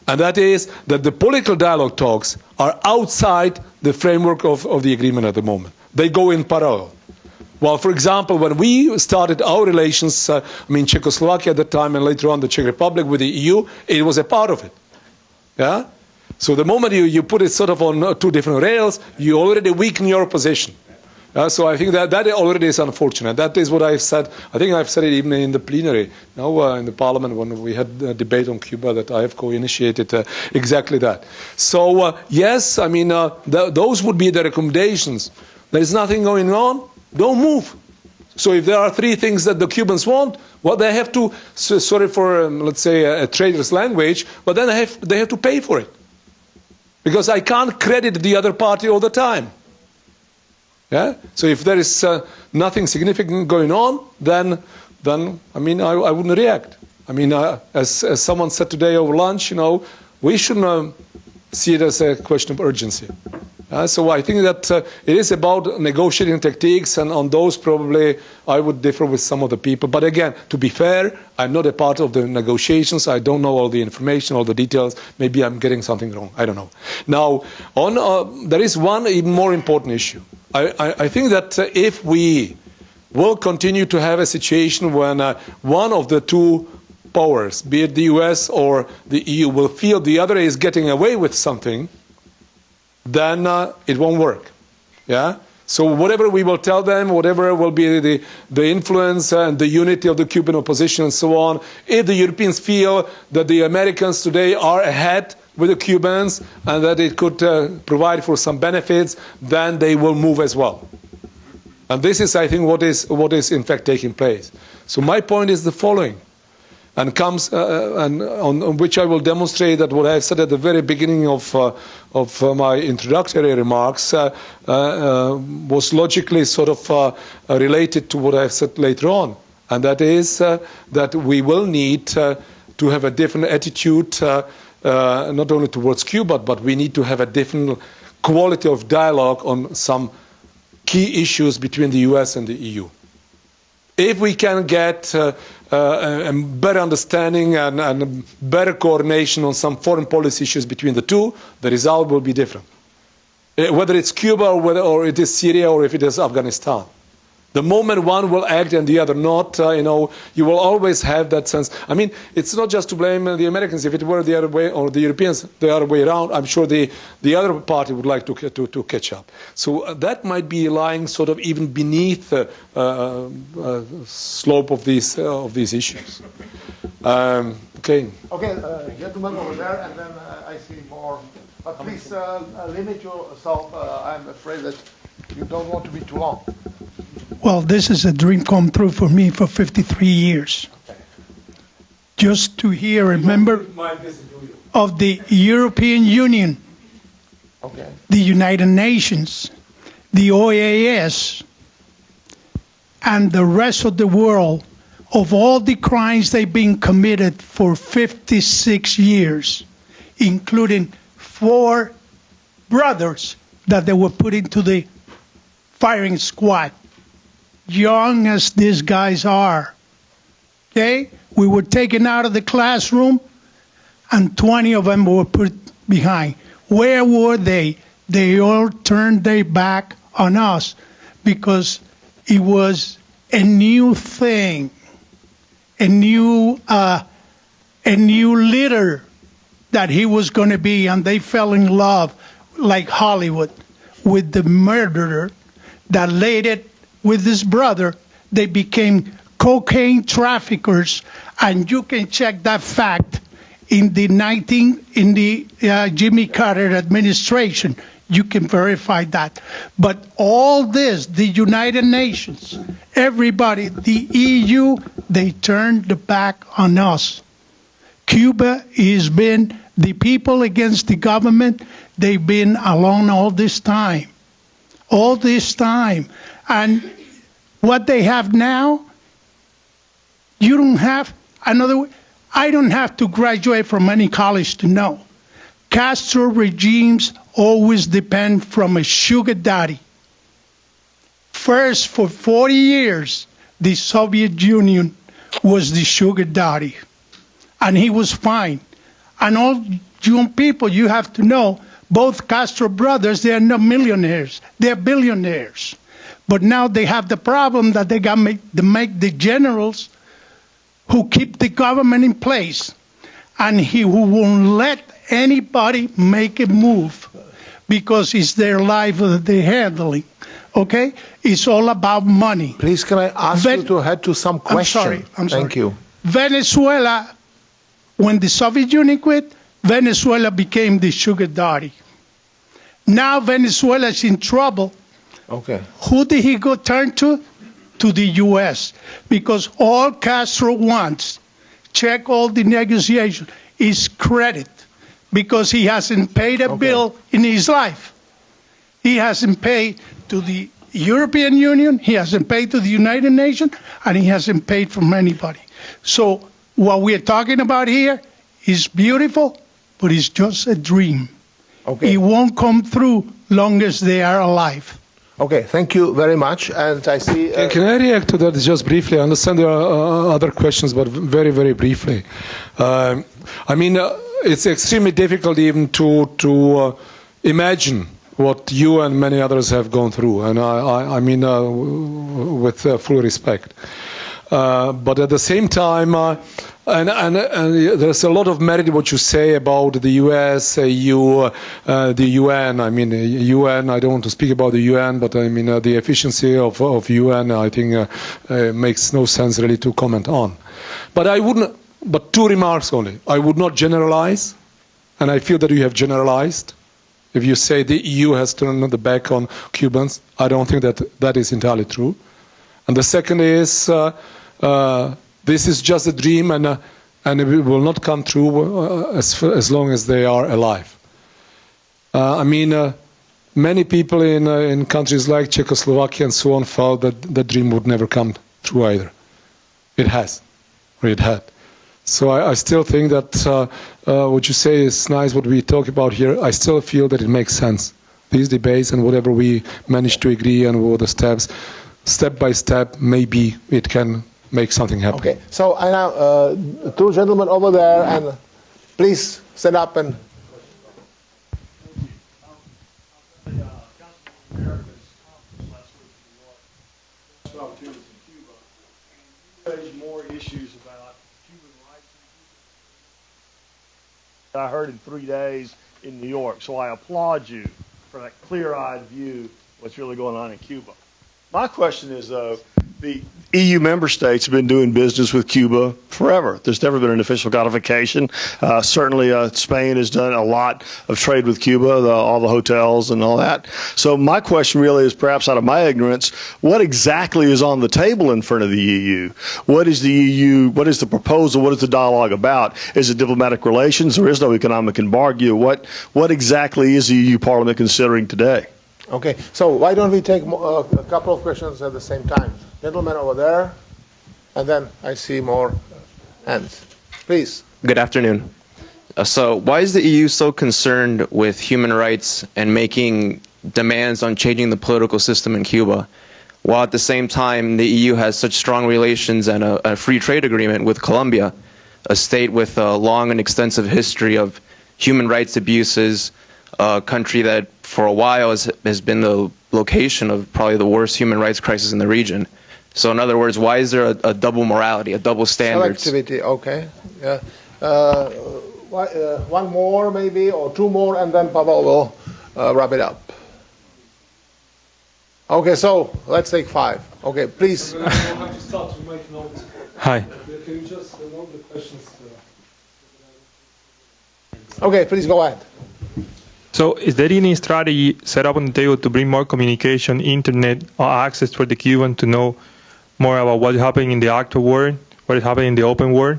And that is that the political dialogue talks are outside the framework of the agreement at the moment. They go in parallel. Well, for example, when we started our relations, Czechoslovakia at the time and later on the Czech Republic with the EU, it was a part of it. Yeah? So the moment you put it sort of on two different rails, you already weaken your position. So I think that already is unfortunate. That is what I've said. I think I've said it even in the plenary, in the parliament when we had a debate on Cuba, that I have co-initiated exactly that. So yes, those would be the recommendations. There is nothing going on. Don't move. So if there are 3 things that the Cubans want, well, they have to, sorry for, let's say, a trader's language, but then they have to pay for it. Because I can't credit the other party all the time. Yeah? So if there is nothing significant going on, then I wouldn't react. As someone said today over lunch, we shouldn't see it as a question of urgency. So I think that it is about negotiating techniques, and on those probably I would differ with some of the people. But again, to be fair, I'm not a part of the negotiations. I don't know all the information, all the details. Maybe I'm getting something wrong. I don't know. Now, there is one even more important issue. I think that if we will continue to have a situation when one of the 2 powers, be it the US or the EU, will feel the other is getting away with something, then it won't work. Yeah? So whatever we will tell them, whatever will be the influence and the unity of the Cuban opposition and so on, if the Europeans feel that the Americans today are ahead with the Cubans and that it could provide for some benefits, then they will move as well. And this is, I think, what is in fact taking place. So my point is the following. And comes and on which I will demonstrate that what I said at the very beginning of my introductory remarks was logically sort of related to what I've said later on, and that is that we will need to have a different attitude, not only towards Cuba, but we need to have a different quality of dialogue on some key issues between the US and the EU. If we can get a better understanding and better coordination on some foreign policy issues between the 2, the result will be different. Whether it's Cuba or it is Syria or if it is Afghanistan. The moment one will act and the other not, you will always have that sense. It's not just to blame the Americans. If it were the other way, or the Europeans the other way around, I'm sure the other party would like to catch up. So that might be lying sort of even beneath the slope of these issues. Okay. Okay, gentlemen over there, and then I see more. But please limit yourself. I'm afraid that you don't want to be too long. Well, this is a dream come true for me for 53 years. Okay. Just to hear a member of the European Union, okay, the United Nations, the OAS, and the rest of the world, of all the crimes they've been committed for 56 years, including 4 brothers that they were put into the firing squad. Young as these guys are, okay? We were taken out of the classroom, and 20 of them were put behind. Where were they? They all turned their back on us because it was a new thing, a new leader that he was going to be, and they fell in love like Hollywood with the murderer that later with his brother they became cocaine traffickers, and you can check that fact in the Jimmy Carter administration. You can verify that. But all this, the United Nations, everybody, the EU, they turned the back on us. Cuba has been the people against the government. They've been alone all this time. All this time. And what they have now, you don't have another. I don't have to graduate from any college to know. Castro regimes always depend from a sugar daddy. First, for 40 years, the Soviet Union was the sugar daddy, and he was fine. And all young people, you have to know, both Castro brothers, they are not millionaires, they are billionaires. But now they have the problem that they got to make the generals who keep the government in place, and who won't let anybody make a move because it's their life that they're handling. Okay? It's all about money. Please, can I ask you to head to some question? I'm sorry. Thank you. Venezuela, when the Soviet Union quit, Venezuela became the sugar daddy. Now Venezuela is in trouble. Okay. Who did he go turn to? To the U.S. Because all Castro wants, check all the negotiations, is credit. Because he hasn't paid a bill in his life. He hasn't paid to the European Union, he hasn't paid to the United Nations, and he hasn't paid from anybody. So what we're talking about here is beautiful, but it's just a dream. Okay. It won't come through long as they are alive. Okay, thank you very much. And I see. Can I react to that just briefly? I understand there are other questions, but very, very briefly. I mean, it's extremely difficult even to imagine what you and many others have gone through, and I mean, with full respect. But at the same time, and there's a lot of merit in what you say about the US, EU, the UN. I mean, UN, I don't want to speak about the UN, but I mean, the efficiency of UN, I think, makes no sense really to comment on. But I wouldn't, but two remarks only. I would not generalize, and I feel that you have generalized. If you say the EU has turned the back on Cubans, I don't think that that is entirely true. And the second is, this is just a dream, and it will not come true as long as they are alive. I mean, many people in countries like Czechoslovakia and so on felt that the dream would never come true either. It has, or it had. So I still think that what you say is nice, what we talk about here. I still feel that it makes sense. These debates and whatever we manage to agree on, what the steps, step by step, maybe it can make something happen. Okay, so I now, two gentlemen over there, and please sit up and. More issues about Cuban rights. I heard in 3 days in New York, so I applaud you for that clear-eyed view of what's really going on in Cuba. My question is, though, the EU member states have been doing business with Cuba forever. There's never been an official codification. Certainly, Spain has done a lot of trade with Cuba, all the hotels and all that. So my question really is, perhaps out of my ignorance, what exactly is on the table in front of the EU? What is the EU? What is the proposal? What is the dialogue about? Is it diplomatic relations? There is no economic embargo. What exactly is the EU Parliament considering today? Okay, so why don't we take a couple of questions at the same time? Gentleman over there, and then I see more hands. Please. Good afternoon. So why is the EU so concerned with human rights and making demands on changing the political system in Cuba, while at the same time the EU has such strong relations and a free trade agreement with Colombia, a state with a long and extensive history of human rights abuses, a country that for a while has been the location of probably the worst human rights crisis in the region? So in other words, why is there a double morality, a double standards? Selectivity, okay. Yeah. One more maybe, or two more, and then Pavel will wrap it up. Okay, so let's take 5. Okay, please. I have to start to make notes. Hi. Can you just note the questions? Okay, please go ahead. So is there any strategy set up on the table to bring more communication, internet, or access for the Cuban to know more about what's happening in the active world, what is happening in the open world?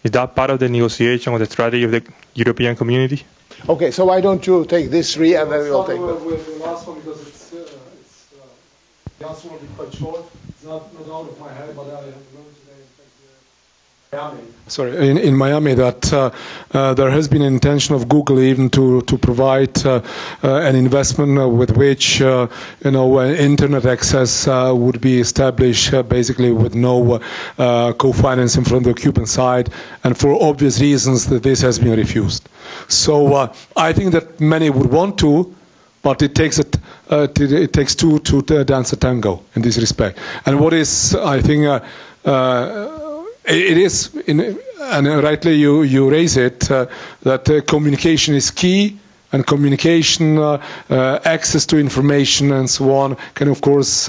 Is that part of the negotiation or the strategy of the European community? Okay, so why don't you take these 3 and then we'll take them. With the last one because the answer will be quite short. It's not out of my head, but I have learned today in Miami. Sorry, in Miami that there has been an intention of Google even to provide an investment with which internet access would be established basically with no co-financing from the Cuban side, and for obvious reasons that this has been refused. So I think that many would want to, but it takes two to dance a tango in this respect. And what is, I think, it is, and rightly you raise it, that communication is key, and communication, access to information and so on can of course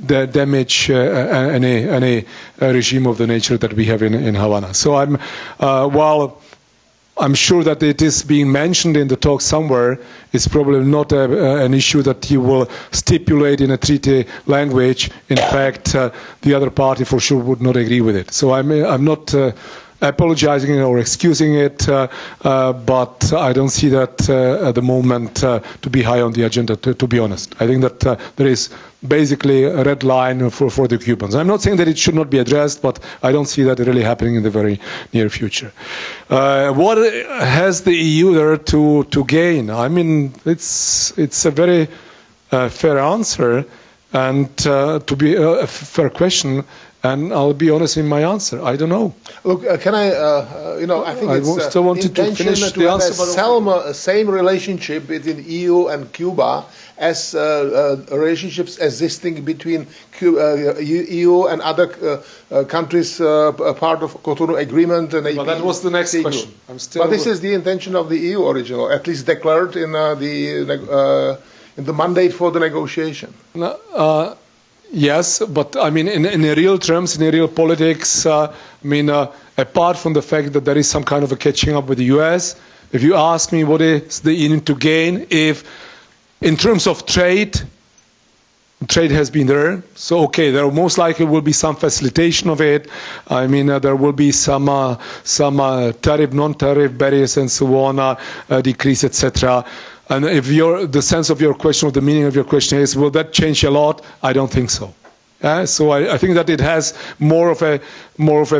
damage any regime of the nature that we have in Havana. So while I'm sure that it is being mentioned in the talk somewhere, it's probably not an issue that you will stipulate in a treaty language. In fact, the other party for sure would not agree with it. So I'm not apologizing or excusing it, but I don't see that at the moment to be high on the agenda, to be honest. I think that there is basically a red line for the Cubans. I'm not saying that it should not be addressed, but I don't see that really happening in the very near future. What has the EU there to gain? I mean, it's a very fair answer, and to be a fair question. And I'll be honest in my answer. I don't know. Look, can I think it's still wanted to finish the answer. Same relationship between EU and Cuba as relationships existing between EU and other countries part of Cotonou Agreement. And well, that was the next question. But this is the intention of the EU original, at least declared in the mandate for the negotiation. Yes, but I mean, in real terms, in real politics, apart from the fact that there is some kind of a catching up with the US, if you ask me what is the EU to gain, if in terms of trade has been there, so okay, there most likely will be some facilitation of it. I mean, there will be some tariff, non-tariff barriers and so on, decrease, etc. And if the sense of your question, or the meaning of your question is, will that change a lot? I don't think so. So I think that it has more of a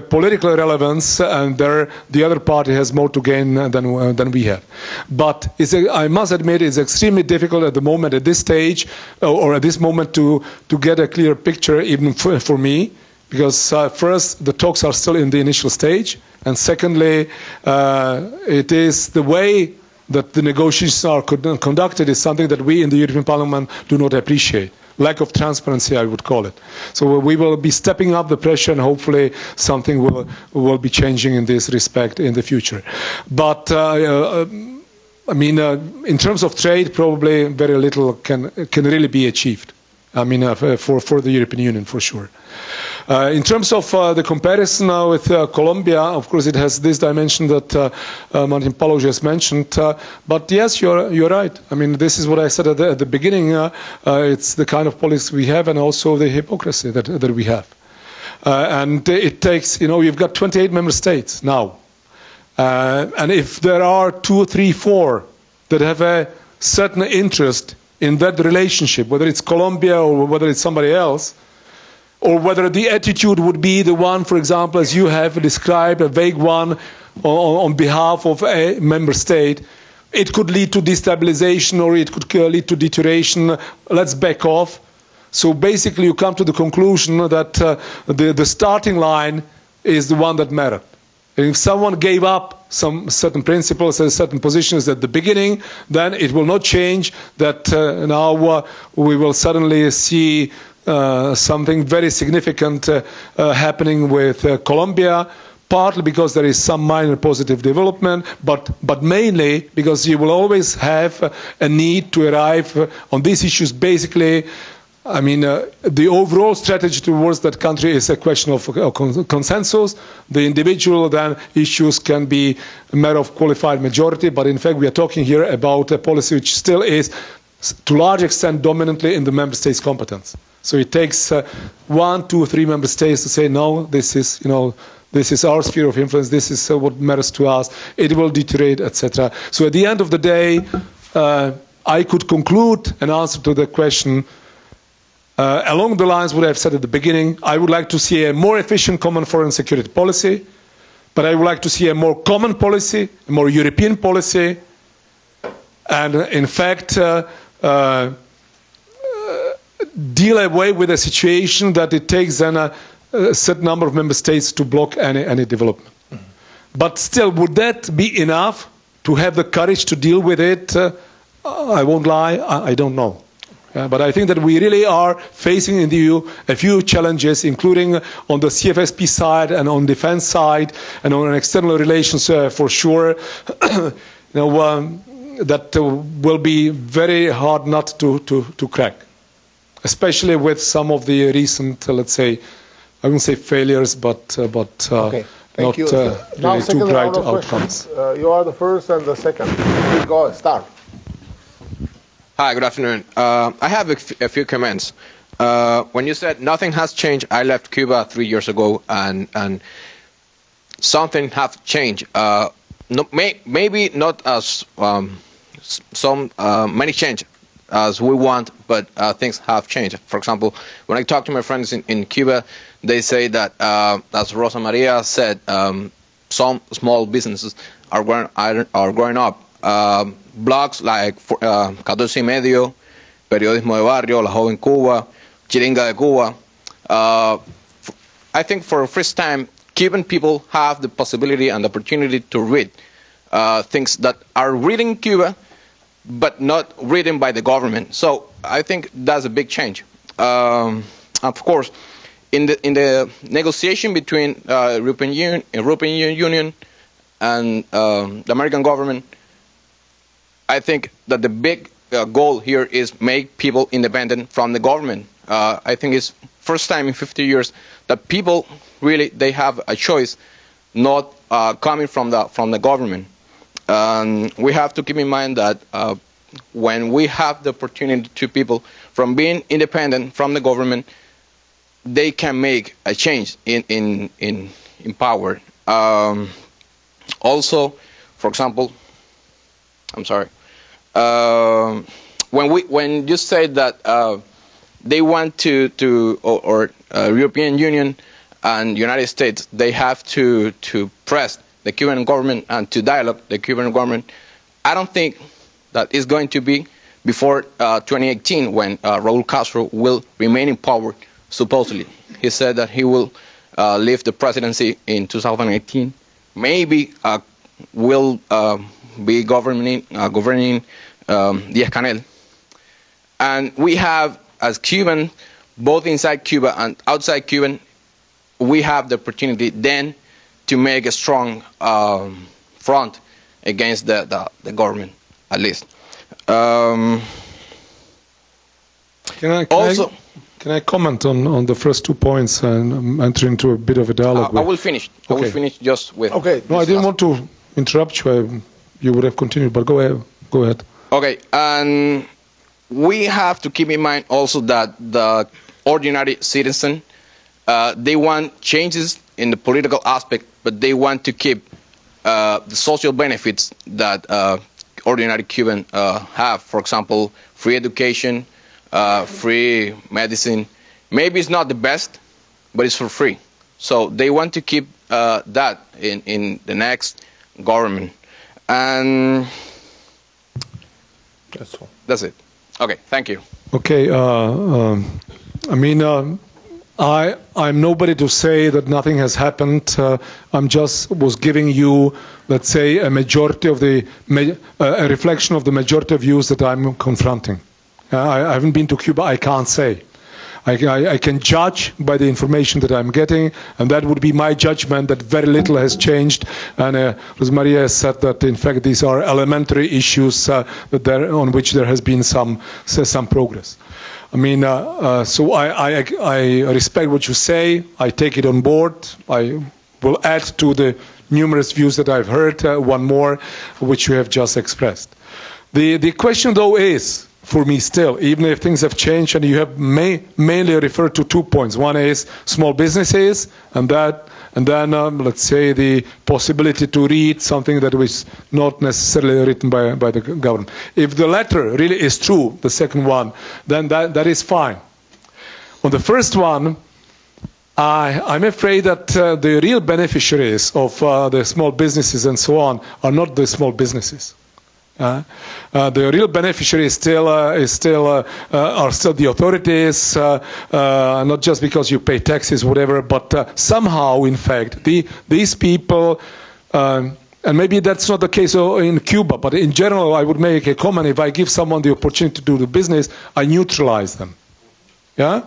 political relevance, and the other party has more to gain than we have. But I must admit, it's extremely difficult at the moment, at this stage, or at this moment, to get a clear picture, even for me. Because first, the talks are still in the initial stage, and secondly, it is the way that the negotiations are conducted is something that we in the European Parliament do not appreciate. Lack of transparency, I would call it. So we will be stepping up the pressure, and hopefully something will be changing in this respect in the future. But in terms of trade, probably very little can really be achieved. For the European Union, for sure. In terms of the comparison with Colombia, of course, it has this dimension that Martin Paolo just mentioned. But yes, you're right. I mean, this is what I said at the beginning. It's the kind of policy we have, and also the hypocrisy that we have. And it takes, you've got 28 member states now. And if there are 2, 3, 4 that have a certain interest in that relationship, whether it's Colombia or whether it's somebody else, or whether the attitude would be the one, for example, as you have described, a vague one on behalf of a member state, it could lead to destabilization, or it could lead to deterioration. Let's back off. So basically you come to the conclusion that the starting line is the one that mattered. And if someone gave up some certain principles and certain positions at the beginning, then it will not change that now we will suddenly see something very significant happening with Colombia, partly because there is some minor positive development, but mainly because you will always have a need to arrive on these issues. Basically, I mean, the overall strategy towards that country is a question of consensus. The individual then issues can be a matter of qualified majority, but in fact we are talking here about a policy which still is to a large extent dominantly in the member states' competence. So it takes 1, 2, 3 member states to say, no, this is, this is our sphere of influence, this is what matters to us, it will deteriorate, etc. So at the end of the day, I could conclude an answer to the question along the lines what I've said at the beginning. I would like to see a more efficient common foreign security policy, but I would like to see a more common policy, a more European policy, and in fact deal away with a situation that it takes then a certain number of member states to block any development. Mm-hmm. But still, would that be enough to have the courage to deal with it? I won't lie, I don't know. But I think that we really are facing in the EU a few challenges, including on the CFSP side and on defense side and on external relations for sure. That will be very hard not to crack, especially with some of the recent, let's say, I wouldn't say failures, but okay. not really too bright outcomes. You are the first and the second. Please go, start. Hi, good afternoon. I have a few comments. When you said nothing has changed, I left Cuba 3 years ago, and something has changed. Maybe not as many change as we want, but things have changed. For example, when I talk to my friends in Cuba, they say that, as Rosa Maria said, some small businesses are growing up. Blogs like 14 y Medio, Periodismo de Barrio, La Joven Cuba, Chiringa de Cuba. I think for the first time, Cuban people have the possibility and the opportunity to read things that are written in Cuba, but not written by the government. So I think that's a big change. Of course, in the negotiation between European Union and the American government, I think that the big goal here is make people independent from the government. I think it's first time in 50 years that people really they have a choice, not coming from the government. We have to keep in mind that when we have the opportunity to people from being independent from the government, they can make a change in power. Also, for example, I'm sorry. When you say that they want to European Union and United States, they have to press the Cuban government and to dialogue the Cuban government, I don't think that is going to be before 2018 when Raúl Castro will remain in power. Supposedly, he said that he will leave the presidency in 2018. Maybe will be governing Díaz-Canel. And we have, as Cuban, both inside Cuba and outside Cuba, we have the opportunity then to make a strong front against the government, at least. Can I comment on the first 2 points and enter into a bit of a dialogue? I will finish. Okay. I will finish just with. Okay. No, I didn't want to interrupt you. You would have continued, but go ahead. Okay. And we have to keep in mind also that the ordinary citizen, they want changes in the political aspect, but they want to keep the social benefits that ordinary Cuban have. For example, free education, free medicine. Maybe it's not the best, but it's for free. So they want to keep that in the next government. And that's it. Okay, thank you. Okay, I mean, I'm nobody to say that nothing has happened. I'm just was giving you, let's say, a majority of a reflection of the majority of views that I'm confronting. I haven't been to Cuba, I can't say. I can judge by the information that I'm getting, and that would be my judgment that very little has changed. And Rosa Maria has said that, in fact, these are elementary issues on which there has been some progress. I mean, so I respect what you say. I take it on board. I will add to the numerous views that I've heard, one more, which you have just expressed. The question, though, is, for me still, even if things have changed, and you have mainly referred to 2 points. One is small businesses, and then let's say the possibility to read something that was not necessarily written by the government. If the latter really is true, the second one, then that is fine. On the first one, I'm afraid that the real beneficiaries of the small businesses and so on are not the small businesses. The real beneficiary are still the authorities, not just because you pay taxes, whatever, but somehow, in fact, these people, and maybe that's not the case in Cuba, but in general, I would make a comment: if I give someone the opportunity to do the business, I neutralize them. Yeah,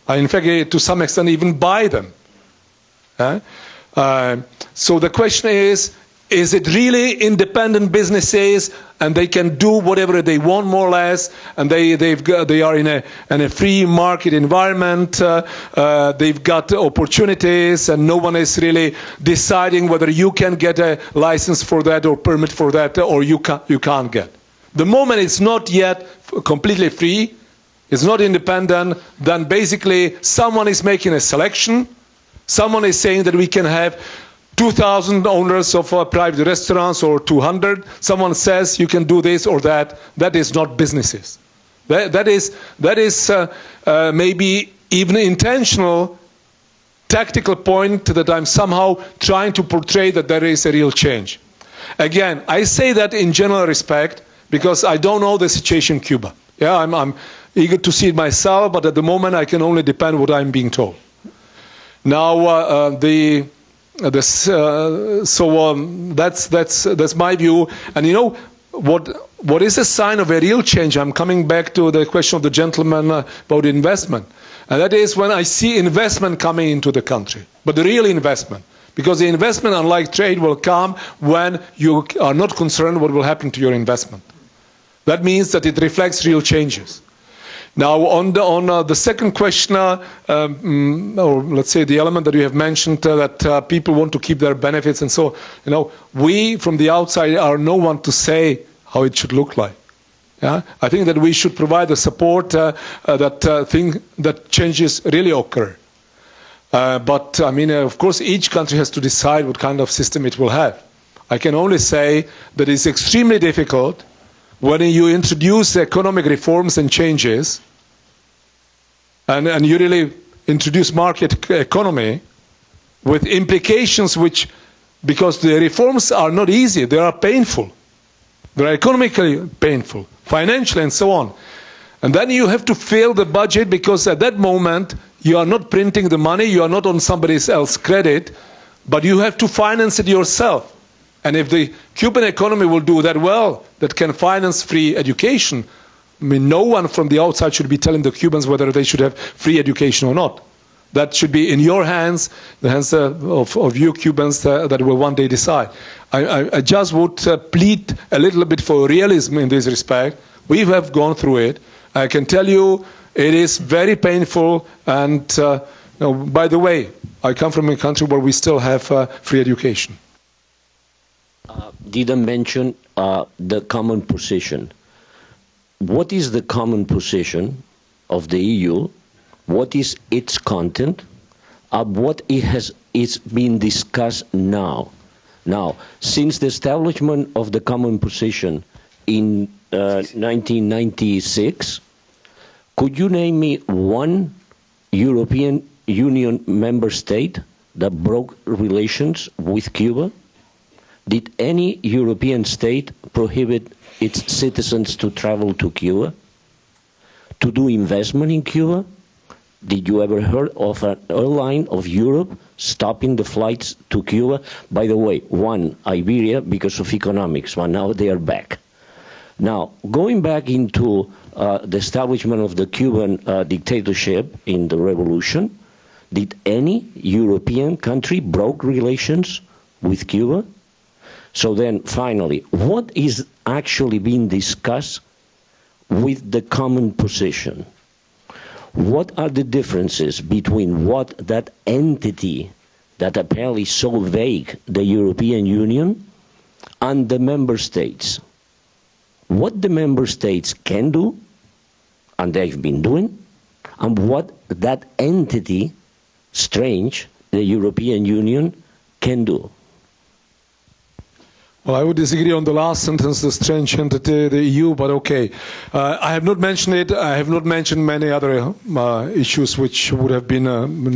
I, in fact, to some extent, even buy them. So the question is it really independent businesses and they can do whatever they want, more or less, and they are in a free market environment, they've got opportunities, and no one is really deciding whether you can get a license for that or permit for that, or you can't get. The moment it's not yet completely free, it's not independent, then basically someone is making a selection, someone is saying that we can have 2,000 owners of private restaurants or 200. Someone says you can do this or that. That is not businesses. That is maybe even intentional tactical point that I'm somehow trying to portray that there is a real change. Again, I say that in general respect because I don't know the situation in Cuba. Yeah, I'm eager to see it myself, but at the moment I can only depend on what I'm being told. Now that's my view, and you know what is a sign of a real change? I'm coming back to the question of the gentleman about investment, and that is when I see investment coming into the country, but the real investment, because the investment, unlike trade, will come when you are not concerned what will happen to your investment. That means that it reflects real changes. Now, on the second question, or let's say the element that you have mentioned, that people want to keep their benefits and so, we from the outside are no one to say how it should look like. Yeah? I think that we should provide the support that changes really occur. But I mean, of course, each country has to decide what kind of system it will have. I can only say that it's extremely difficult when you introduce economic reforms and changes, and you really introduce market economy with implications which, because the reforms are not easy, they are painful. They are economically painful, financially and so on. And then you have to fill the budget because at that moment you are not printing the money, you are not on somebody else's credit, but you have to finance it yourself. And if the Cuban economy will do that well, that can finance free education, I mean, no one from the outside should be telling the Cubans whether they should have free education or not. That should be in your hands, the hands of you Cubans that will one day decide. I just would plead a little bit for realism in this respect. We have gone through it. I can tell you it is very painful. And by the way, I come from a country where we still have free education. Didn't mention the common position. What is the common position of the EU? What is its content? What is being discussed now? Now, since the establishment of the common position in 1996, could you name me one European Union member state that broke relations with Cuba? Did any European state prohibit its citizens to travel to Cuba, to do investment in Cuba? Did you ever heard of an airline of Europe stopping the flights to Cuba? By the way, one, Iberia, because of economics, but now they are back. Now, going back into the establishment of the Cuban dictatorship in the revolution, did any European country broke relations with Cuba? So then, finally, what is actually being discussed with the common position? What are the differences between what that entity that apparently is so vague, the European Union, and the member states? What the member states can do, and they've been doing, and what that entity, strange, the European Union, can do. Well, I would disagree on the last sentence, the strange entity, the EU, but okay. I have not mentioned it. I have not mentioned many other issues which would have been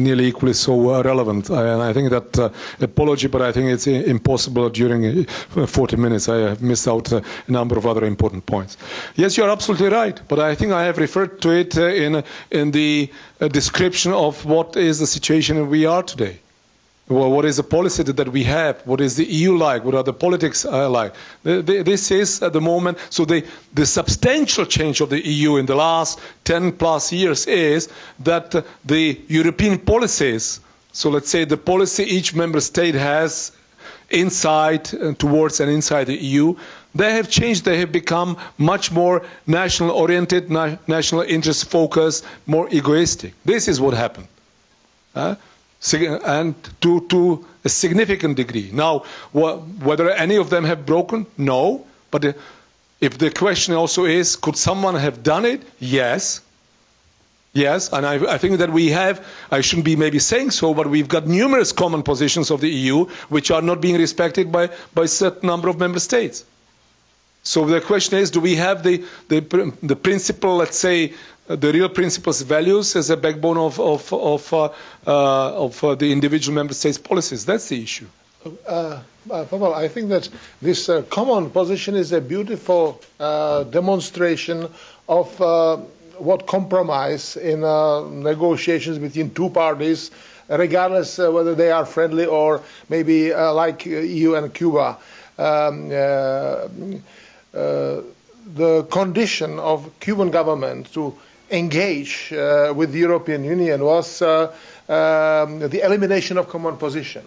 nearly equally so relevant. And I think that, apology, but I think it's impossible during 40 minutes. I have missed out a number of other important points. Yes, you're absolutely right, but I think I have referred to it in the description of what is the situation we are today. Well, what is the policy that we have? What is the EU like? What are the politics like? This is at the moment, so the substantial change of the EU in the last 10 plus years is that the European policies, so let's say the policy each member state has inside and towards and inside the EU, they have changed. They have become much more national oriented, national interest focused, more egoistic. This is what happened. And to a significant degree. Now, whether any of them have broken, no. But if the question also is, could someone have done it? Yes. Yes, and I think that we have, I shouldn't be maybe saying so, but we've got numerous common positions of the EU which are not being respected by a certain number of member states. So the question is, do we have the principle, let's say, the real principles, values as a backbone of the individual member states' policies? That's the issue. Pavel, I think that this common position is a beautiful demonstration of what compromise in negotiations between two parties, regardless whether they are friendly or maybe like EU and Cuba. The condition of Cuban government to engage with the European Union was the elimination of common position.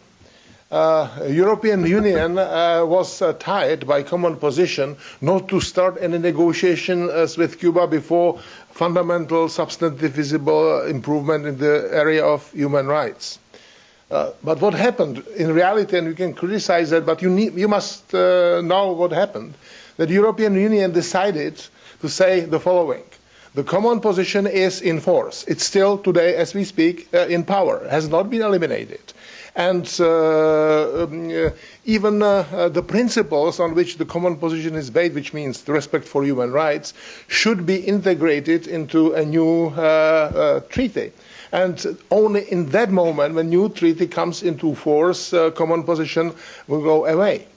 European Union was tied by common position not to start any negotiations with Cuba before fundamental, substantive, visible improvement in the area of human rights. But what happened in reality, and you can criticize that, but you must know what happened. The European Union decided to say the following. The common position is in force. It's still today, as we speak, in power. It has not been eliminated. And even the principles on which the common position is based, which means the respect for human rights, should be integrated into a new treaty. And only in that moment, when new treaty comes into force, common position will go away.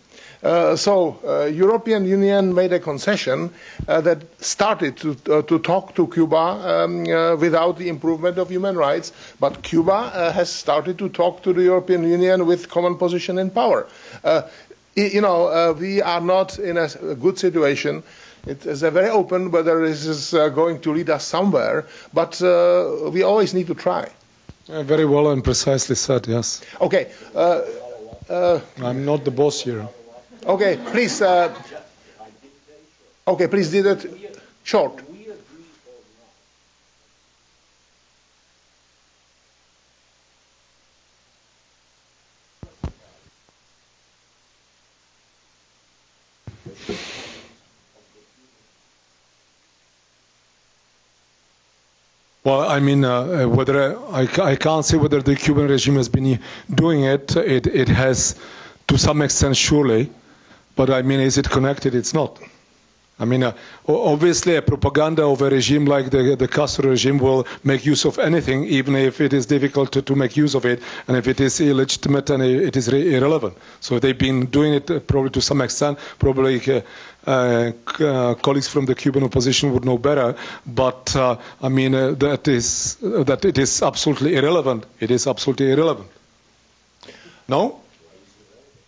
So European Union made a concession that started to talk to Cuba without the improvement of human rights, but Cuba has started to talk to the European Union with common position and power. We are not in a good situation. It is very open whether this is going to lead us somewhere, but we always need to try. Very well and precisely said, yes. Okay. I'm not the boss here. Okay, please. Okay, please do that short. Well, I mean, whether I can't say whether the Cuban regime has been doing it. It has, to some extent, surely. But I mean, is it connected? It's not. I mean, obviously, a propaganda of a regime like the Castro regime will make use of anything, even if it is difficult to make use of it, and if it is illegitimate and it is irrelevant. So they've been doing it probably to some extent. Probably colleagues from the Cuban opposition would know better. But I mean, that it is absolutely irrelevant. It is absolutely irrelevant. No?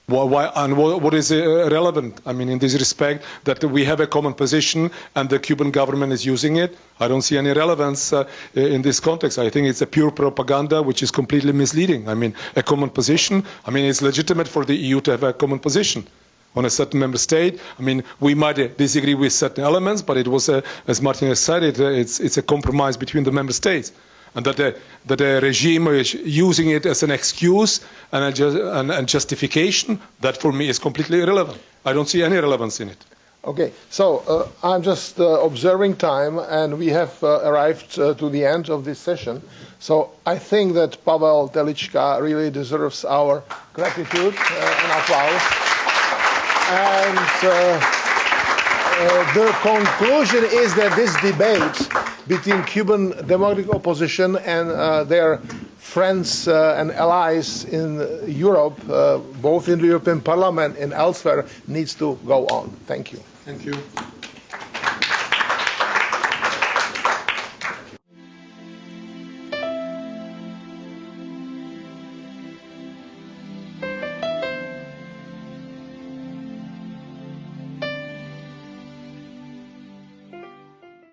What is relevant? I mean, in this respect, that we have a common position and the Cuban government is using it. I don't see any relevance in this context. I think it's a pure propaganda which is completely misleading. I mean, a common position. I mean, it's legitimate for the EU to have a common position on a certain member state. I mean, we might disagree with certain elements, but it was, as Martin has said, it's a compromise between the member states. And that the regime is using it as an excuse and justification, that for me is completely irrelevant. I don't see any relevance in it. Okay, so I'm just observing time, and we have arrived to the end of this session. So I think that Pavel Telička really deserves our gratitude and applause. And the conclusion is that this debate between Cuban democratic opposition and their friends and allies in Europe, both in the European Parliament and elsewhere, needs to go on. Thank you. Thank you.